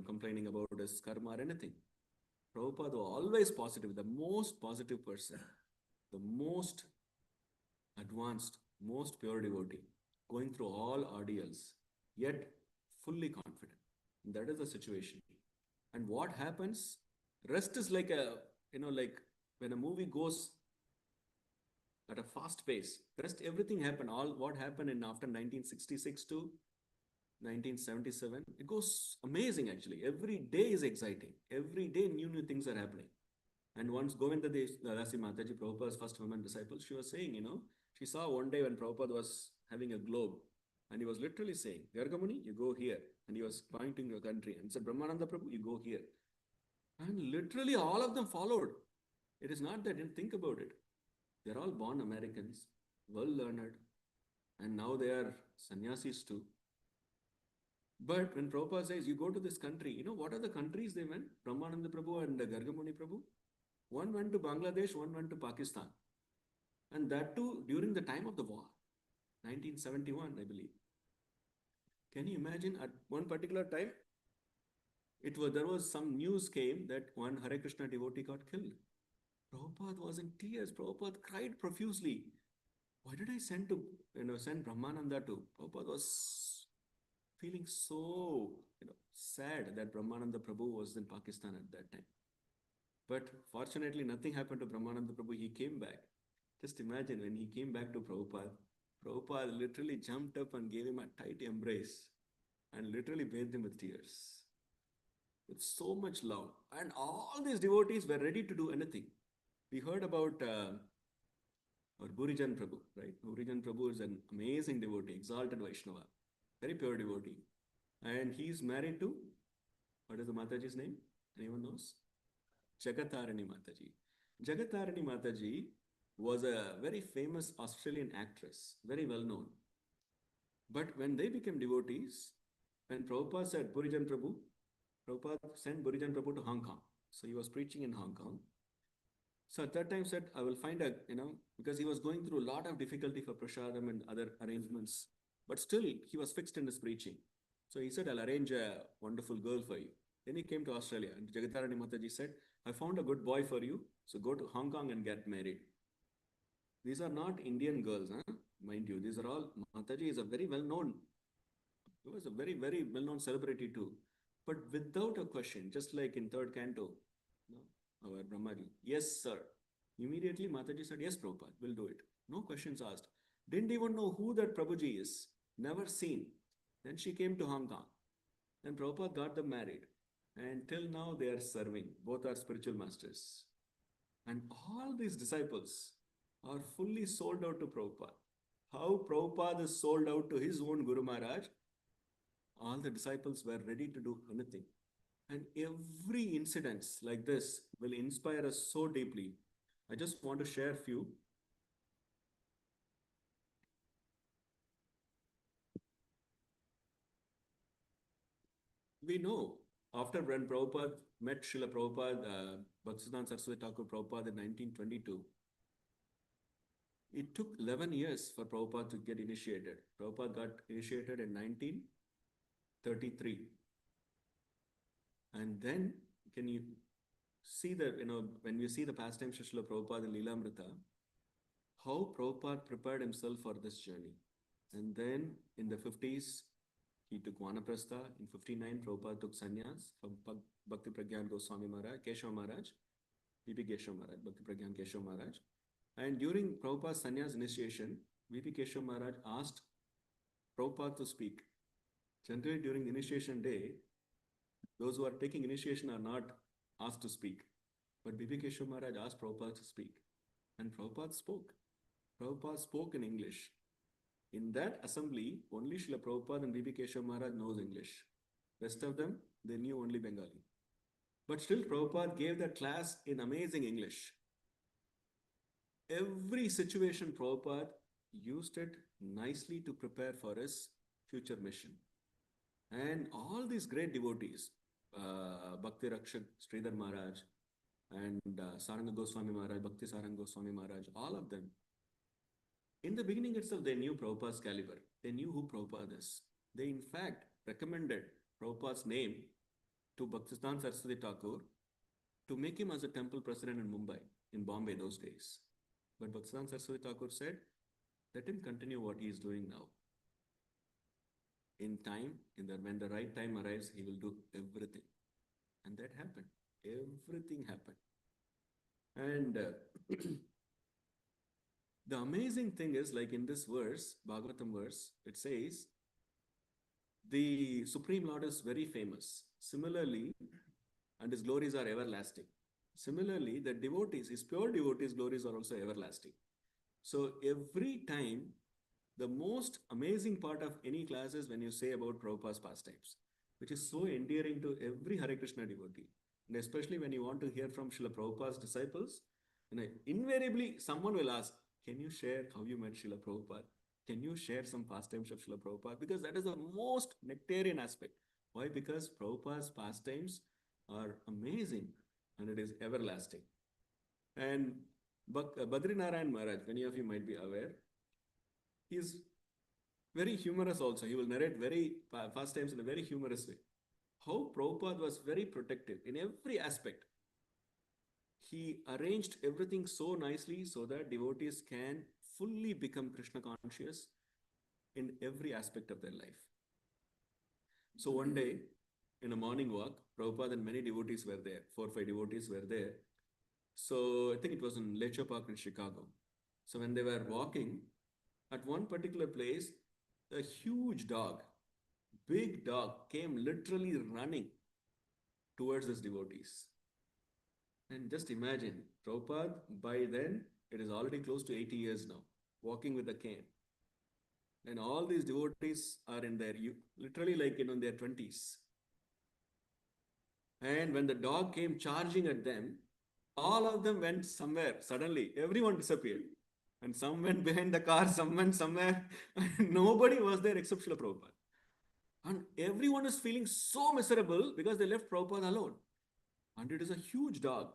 complaining about his karma or anything. Prabhupada was always positive, the most positive person, the most advanced, most pure devotee, going through all ordeals, yet fully confident. And that is the situation. And what happens? Rest is like like when a movie goes at a fast pace. Rest, everything happened. All what happened in after 1966 to 1977, it goes amazing actually. Every day is exciting. Every day new things are happening. And once Govinda Dasi Mataji, Prabhupada's first woman disciple, she was saying, she saw one day when Prabhupada was having a globe and he was literally saying, Gargamuni, you go here. And he was pointing to a country and said, Brahmananda Prabhu, you go here. And literally all of them followed. It is not that, think about it. They're all born Americans, well learned, and now they are sannyasis too. But when Prabhupada says, you go to this country, what are the countries they went? Brahmananda Prabhu and Gargamuni Prabhu. One went to Bangladesh, one went to Pakistan. And that too during the time of the war, 1971, I believe. Can you imagine at one particular time, there was some news came that one Hare Krishna devotee got killed. Prabhupada was in tears. Prabhupada cried profusely. Why did I send Brahmananda to? Prabhupada was feeling so, sad that Brahmananda Prabhu was in Pakistan at that time. But fortunately, nothing happened to Brahmananda Prabhu. He came back. Just imagine when he came back to Prabhupada, Prabhupada literally jumped up and gave him a tight embrace and literally bathed him with tears. With so much love. And all these devotees were ready to do anything. We heard about our Burijan Prabhu, right? Burijan Prabhu is an amazing devotee, exalted Vaishnava, very pure devotee. And he's married to, what is the Mataji's name? Anyone knows? Jagatarani Mataji. Jagatarani Mataji was a very famous Australian actress, very well known. But when they became devotees, when Prabhupada said Burijan Prabhu, Prabhupada sent Burijan Prabhu to Hong Kong. So he was preaching in Hong Kong. So at that time said, I will find a, because he was going through a lot of difficulty for prasadam and other arrangements. But still, he was fixed in his preaching. So he said, I'll arrange a wonderful girl for you. Then he came to Australia and Jagatarani Mataji said, I found a good boy for you. So go to Hong Kong and get married. These are not Indian girls, huh? Mind you. These are all, Mataji is a very well-known, he was a very, very well-known celebrity too. But without a question, just like in third canto, our Brahmaji, yes, sir. Immediately Mataji said, yes, Prabhupada, we'll do it. No questions asked. Didn't even know who that Prabhuji is. Never seen. Then she came to Hong Kong. Then Prabhupada got them married. And till now they are serving. Both are spiritual masters. And all these disciples are fully sold out to Prabhupada. How Prabhupada is sold out to his own Guru Maharaj, all the disciples were ready to do anything. And every incident like this will inspire us so deeply. I just want to share a few. We know after when Prabhupada met Srila Prabhupada, Bhaktisiddhanta Saraswati Thakur Prabhupada in 1922, it took 11 years for Prabhupada to get initiated. Prabhupada got initiated in 1933. And then, can you see that, when we see the pastimes of Srila Prabhupada in Leelamrita, how Prabhupada prepared himself for this journey. And then in the 50s, he took Vanaprastha. In 59, Prabhupada took sannyas from Bhakti Pragyan Goswami Maharaj, Keshav Maharaj, V.P. Keshav Maharaj, Bhakti Pragyan Keshav Maharaj. And during Prabhupada's sannyas initiation, V.P. Keshav Maharaj asked Prabhupada to speak. Generally, during the initiation day, those who are taking initiation are not asked to speak. But V.P. Keshav Maharaj asked Prabhupada to speak. And Prabhupada spoke. Prabhupada spoke in English. In that assembly, only Srila Prabhupada and V.P. Keshav Maharaj knows English. Rest of them, they knew only Bengali. But still, Prabhupada gave that class in amazing English. Every situation, Prabhupada used it nicely to prepare for his future mission. And all these great devotees, Bhakti Rakshak Sridhar Maharaj and Saranga Goswami Maharaj, Bhakti Saranga Goswami Maharaj, all of them, in the beginning itself, they knew Prabhupada's caliber. They knew who Prabhupada is. They, in fact, recommended Prabhupada's name to Bhaktisiddhanta Saraswati Thakur to make him as a temple president in Mumbai, in Bombay those days. But Bhaktisiddhanta Saraswati Thakur said, let him continue what he is doing now. In time, when the right time arrives, he will do everything. And that happened. Everything happened. And the amazing thing is, like in this verse, Bhagavatam verse, it says, the Supreme Lord is very famous. Similarly, and his glories are everlasting. Similarly, the devotees, his pure devotees' glories are also everlasting. So every time, the most amazing part of any class is when you say about Prabhupada's pastimes, which is so endearing to every Hare Krishna devotee. And especially when you want to hear from Srila Prabhupada's disciples, invariably someone will ask, can you share how you met Srila Prabhupada? Can you share some pastimes of Srila Prabhupada? Because that is the most nectarian aspect. Why? Because Prabhupada's pastimes are amazing and it is everlasting. And Badrinarayan Maharaj, many of you might be aware, he is very humorous also. He will narrate very pastimes in a very humorous way. How Prabhupada was very protective in every aspect. He arranged everything so nicely so that devotees can fully become Krishna conscious in every aspect of their life. So one day, in a morning walk, Prabhupada and many devotees were there. 4 or 5 devotees were there. So I think it was in Lecho Park in Chicago. So when they were walking, at one particular place, a huge dog, big dog, came literally running towards his devotees. And just imagine, Prabhupada, by then, it is already close to 80 years now, walking with a cane. And all these devotees are in their, literally like, in their 20s. And when the dog came charging at them, all of them went somewhere. Suddenly, everyone disappeared. And some went behind the car, some went somewhere. And nobody was there except Srila Prabhupada. And everyone is feeling so miserable because they left Prabhupada alone. And it is a huge dog.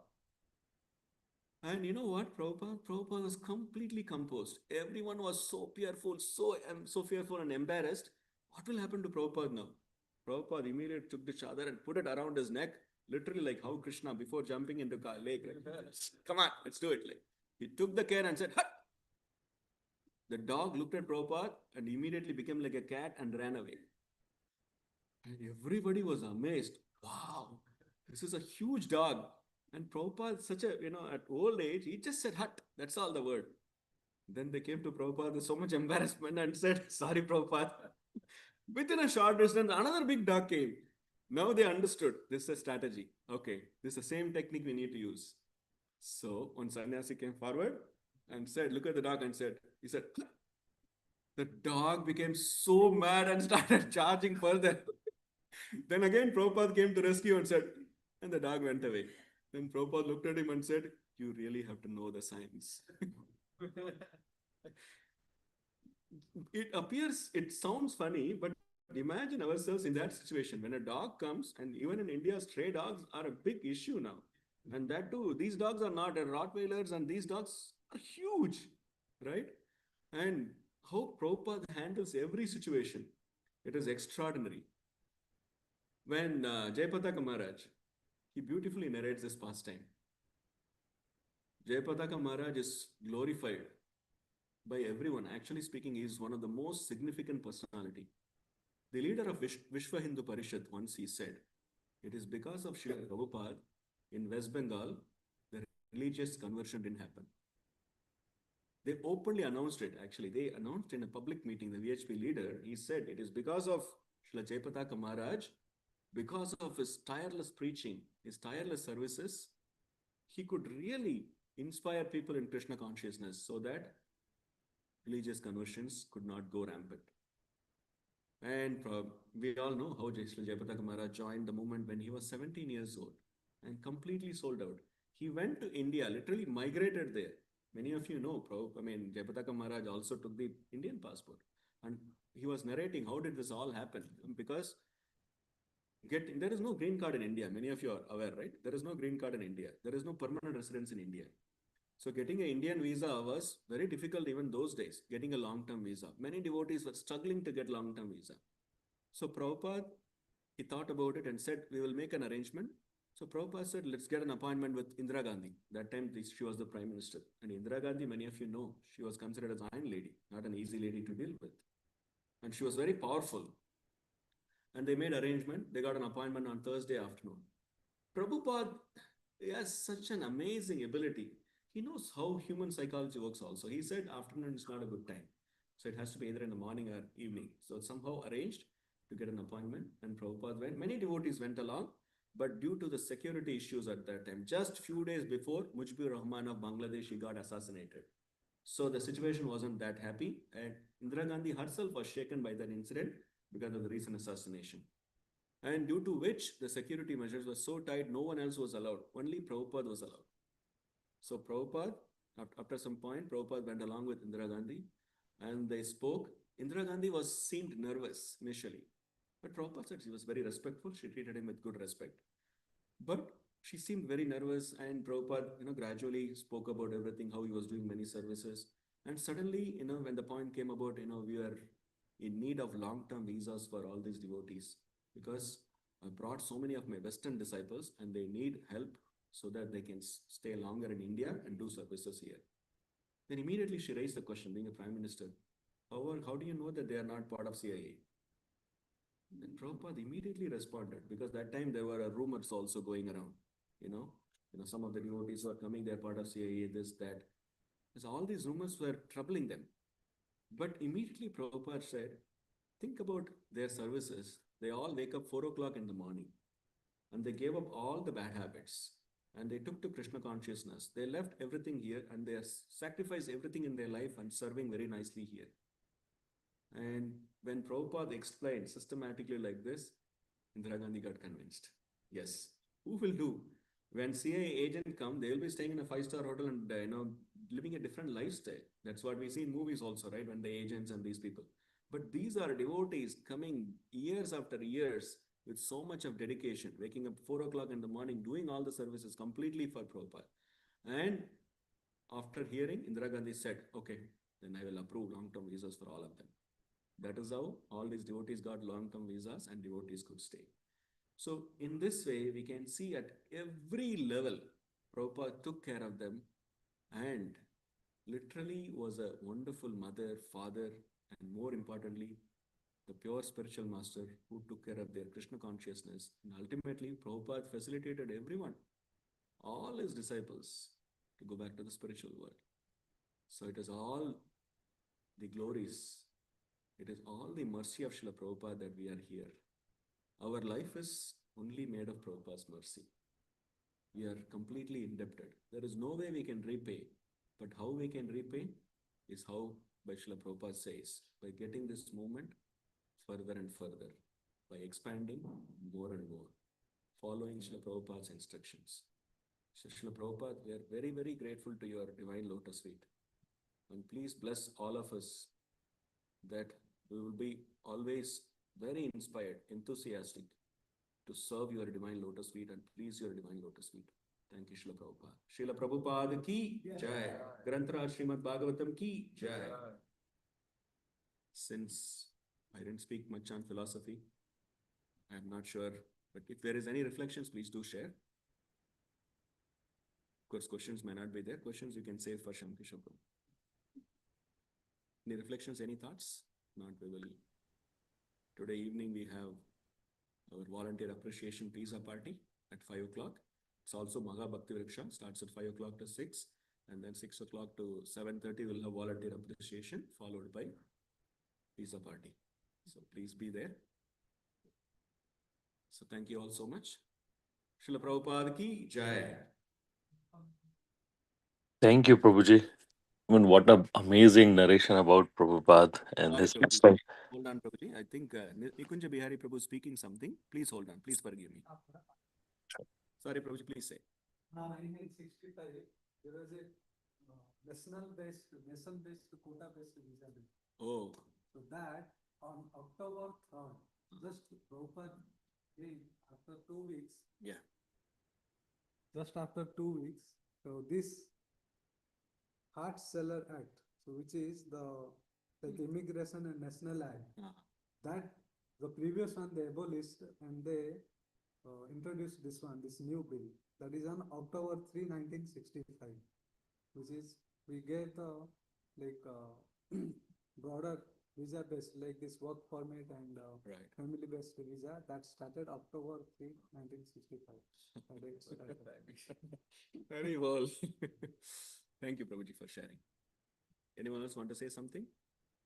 And you know what? Prabhupada was completely composed. Everyone was so fearful, so fearful and embarrassed. What will happen to Prabhupada now? Prabhupada immediately took the chadar and put it around his neck, literally like how Krishna before jumping into the lake. Like, come on, let's do it. Like, he took the cane and said, "Hut!" The dog looked at Prabhupada and immediately became like a cat and ran away. And everybody was amazed. Wow, this is a huge dog. And Prabhupada, such a, at old age, he just said, "Hut." That's all the word. Then they came to Prabhupada with so much embarrassment and said, "Sorry, Prabhupada." Within a short distance, another big dog came. Now they understood this is a strategy. Okay, this is the same technique we need to use. So one sannyasi came forward and said, "Look at the dog," and he said, "Hut." The dog became so mad and started charging further. Then again, Prabhupada came to rescue and said, and the dog went away. Then Prabhupada looked at him and said, "You really have to know the science." It sounds funny, but imagine ourselves in that situation when a dog comes, and even in India, stray dogs are a big issue now. And that too, these dogs are not Rottweilers, and these dogs are huge, right? And how Prabhupada handles every situation, it is extraordinary. When Jayapataka Maharaj, he beautifully narrates this pastime. Jayapataka Maharaj is glorified by everyone. Actually speaking, he is one of the most significant personality. The leader of Vishwa Hindu Parishad once he said, it is because of Srila Prabhupada in West Bengal, the religious conversion didn't happen. They openly announced it, actually. They announced in a public meeting, the VHP leader, he said, it is because of Srila Jayapataka Maharaj, because of his tireless preaching, his tireless services, he could really inspire people in Krishna consciousness so that religious conversions could not go rampant. And we all know how Srila Jayapataka Maharaj joined the movement when he was 17 years old and completely sold out. He went to India, literally migrated there. Many of you know, Jayapataka Maharaj also took the Indian passport. And he was narrating how did this all happen? Because there is no green card in India. Many of you are aware, right? There is no green card in India. There is no permanent residence in India. So getting an Indian visa was very difficult even those days, getting a long-term visa. Many devotees were struggling to get long-term visa. So Prabhupada, he thought about it and said, we will make an arrangement. So Prabhupada said, let's get an appointment with Indira Gandhi. That time she was the Prime Minister. And Indira Gandhi, many of you know, she was considered as an iron lady, not an easy lady to deal with. And she was very powerful. And they made arrangement. They got an appointment on Thursday afternoon. Prabhupada has such an amazing ability. He knows how human psychology works also. He said afternoon is not a good time. So it has to be either in the morning or evening. So it's somehow arranged to get an appointment. And Prabhupada went. Many devotees went along. But due to the security issues at that time, just few days before, Mujibur Rahman of Bangladesh, he got assassinated. So the situation wasn't that happy. And Indira Gandhi herself was shaken by that incident because of the recent assassination. And due to which the security measures were so tight, no one else was allowed. Only Prabhupada was allowed. So Prabhupada, after some point, Prabhupada went along with Indira Gandhi and they spoke. Indira Gandhi seemed nervous initially. But Prabhupada said she was very respectful. She treated him with good respect. But she seemed very nervous and Prabhupada, gradually spoke about everything, how he was doing many services. And suddenly, when the point came about, we are in need of long-term visas for all these devotees because I brought so many of my Western disciples and they need help so that they can stay longer in India and do services here. Then immediately she raised the question, being a Prime Minister, how do you know that they are not part of CIA? Then Prabhupada immediately responded because that time there were rumors also going around, some of the devotees were coming, they're part of CIA, this, that. So all these rumors were troubling them. But immediately Prabhupada said, think about their services. They all wake up 4 o'clock in the morning and they gave up all the bad habits and they took to Krishna consciousness. They left everything here and they sacrificed everything in their life and serving very nicely here. And when Prabhupada explained systematically like this, Indira Gandhi got convinced. Yes, who will do? When CIA agent come, they will be staying in a five-star hotel and living a different lifestyle. That's what we see in movies also, right? When the agents and these people. But these are devotees coming years after years with so much of dedication, waking up 4 o'clock in the morning, doing all the services completely for Prabhupada. And after hearing, Indira Gandhi said, okay, then I will approve long-term visas for all of them. That is how all these devotees got long-term visas and devotees could stay. So in this way, we can see at every level, Prabhupada took care of them and literally was a wonderful mother, father, and more importantly, the pure spiritual master who took care of their Krishna consciousness. And ultimately, Prabhupada facilitated everyone, all his disciples, to go back to the spiritual world. So it is all the glories, it is all the mercy of Srila Prabhupada that we are here. Our life is only made of Prabhupada's mercy. We are completely indebted. There is no way we can repay. But how we can repay is how, by Srila Prabhupada says, by getting this movement further and further, by expanding more and more, following Srila Prabhupada's instructions. So Srila Prabhupada, we are very, very grateful to your divine lotus feet. And please bless all of us that we will be always very inspired, enthusiastic to serve your divine lotus feet and please your divine lotus feet. Thank you, Srila Prabhupada. Srila Prabhupada ki jai. Granthra Srimad Bhagavatam ki jai. Since I didn't speak much on philosophy, I'm not sure, but if there is any reflections, please do share. Of course, questions may not be there. Questions you can save for Shankisha Prabhu. Any reflections, any thoughts? Not, we will. Today evening we have our volunteer appreciation pizza party at 5 o'clock. It's also Maha Bhakti Vriksha, starts at 5 o'clock to 6, and then 6 o'clock to 7:30 we'll have volunteer appreciation, followed by pizza party. So please be there. So thank you all so much. Srila Prabhupada ki jai. Thank you, Prabhuji. I mean, what an amazing narration about Prabhupada and Sorry, his Prabhuji. lifestyle. Hold on, Prabhuji. I think Nikunja Bihari Prabhu speaking something. Please hold on. Please forgive me. Sorry, Prabhuji, please say. 1965, there was a nation-based quota-based visa bill. Oh, So that on October 3rd, just Prabhupada came after 2 weeks. yeah. Just after 2 weeks, so this Hart Seller Act, so which is the like Immigration and National Act, that the previous one they abolished and they introduced this new bill that is on October 3, 1965, which is we gave the like broader visa based like this work permit and Right. family based visa that started October 3, 1965. Very well. Thank you, Prabhuji, for sharing. Anyone else want to say something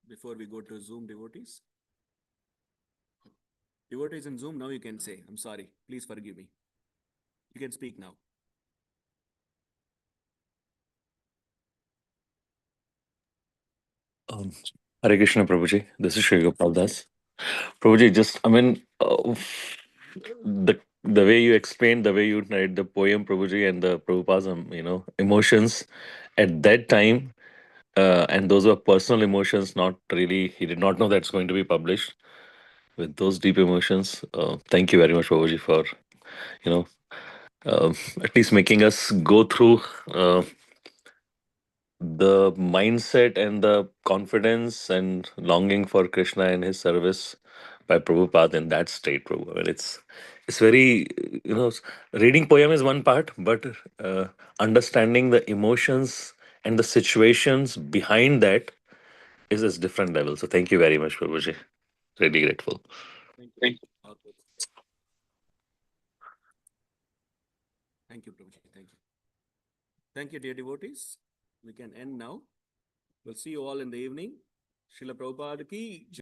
before we go to Zoom devotees? Devotees in Zoom, now you can say. I'm sorry. Please forgive me. You can speak now. Hare Krishna, Prabhuji. This is Shri Gopal Das. Prabhuji, just, I mean, the way you explained, the way you narrate the poem, Prabhuji, and the Prabhupada's, emotions at that time, and those were personal emotions, not really, he did not know that's going to be published with those deep emotions. Thank you very much, Prabhuji, for, you know, at least making us go through the mindset and the confidence and longing for Krishna and his service by Prabhupada in that state, Prabhu. I mean, it's very, reading poem is one part, but understanding the emotions and the situations behind that is a different level. So thank you very much, Prabhuji. Really grateful. Thank you. Thank All good. Thank you, Prabhuji. Thank you. Thank you, dear devotees. We can end now. We'll see you all in the evening. Srila Prabhupada ki jai.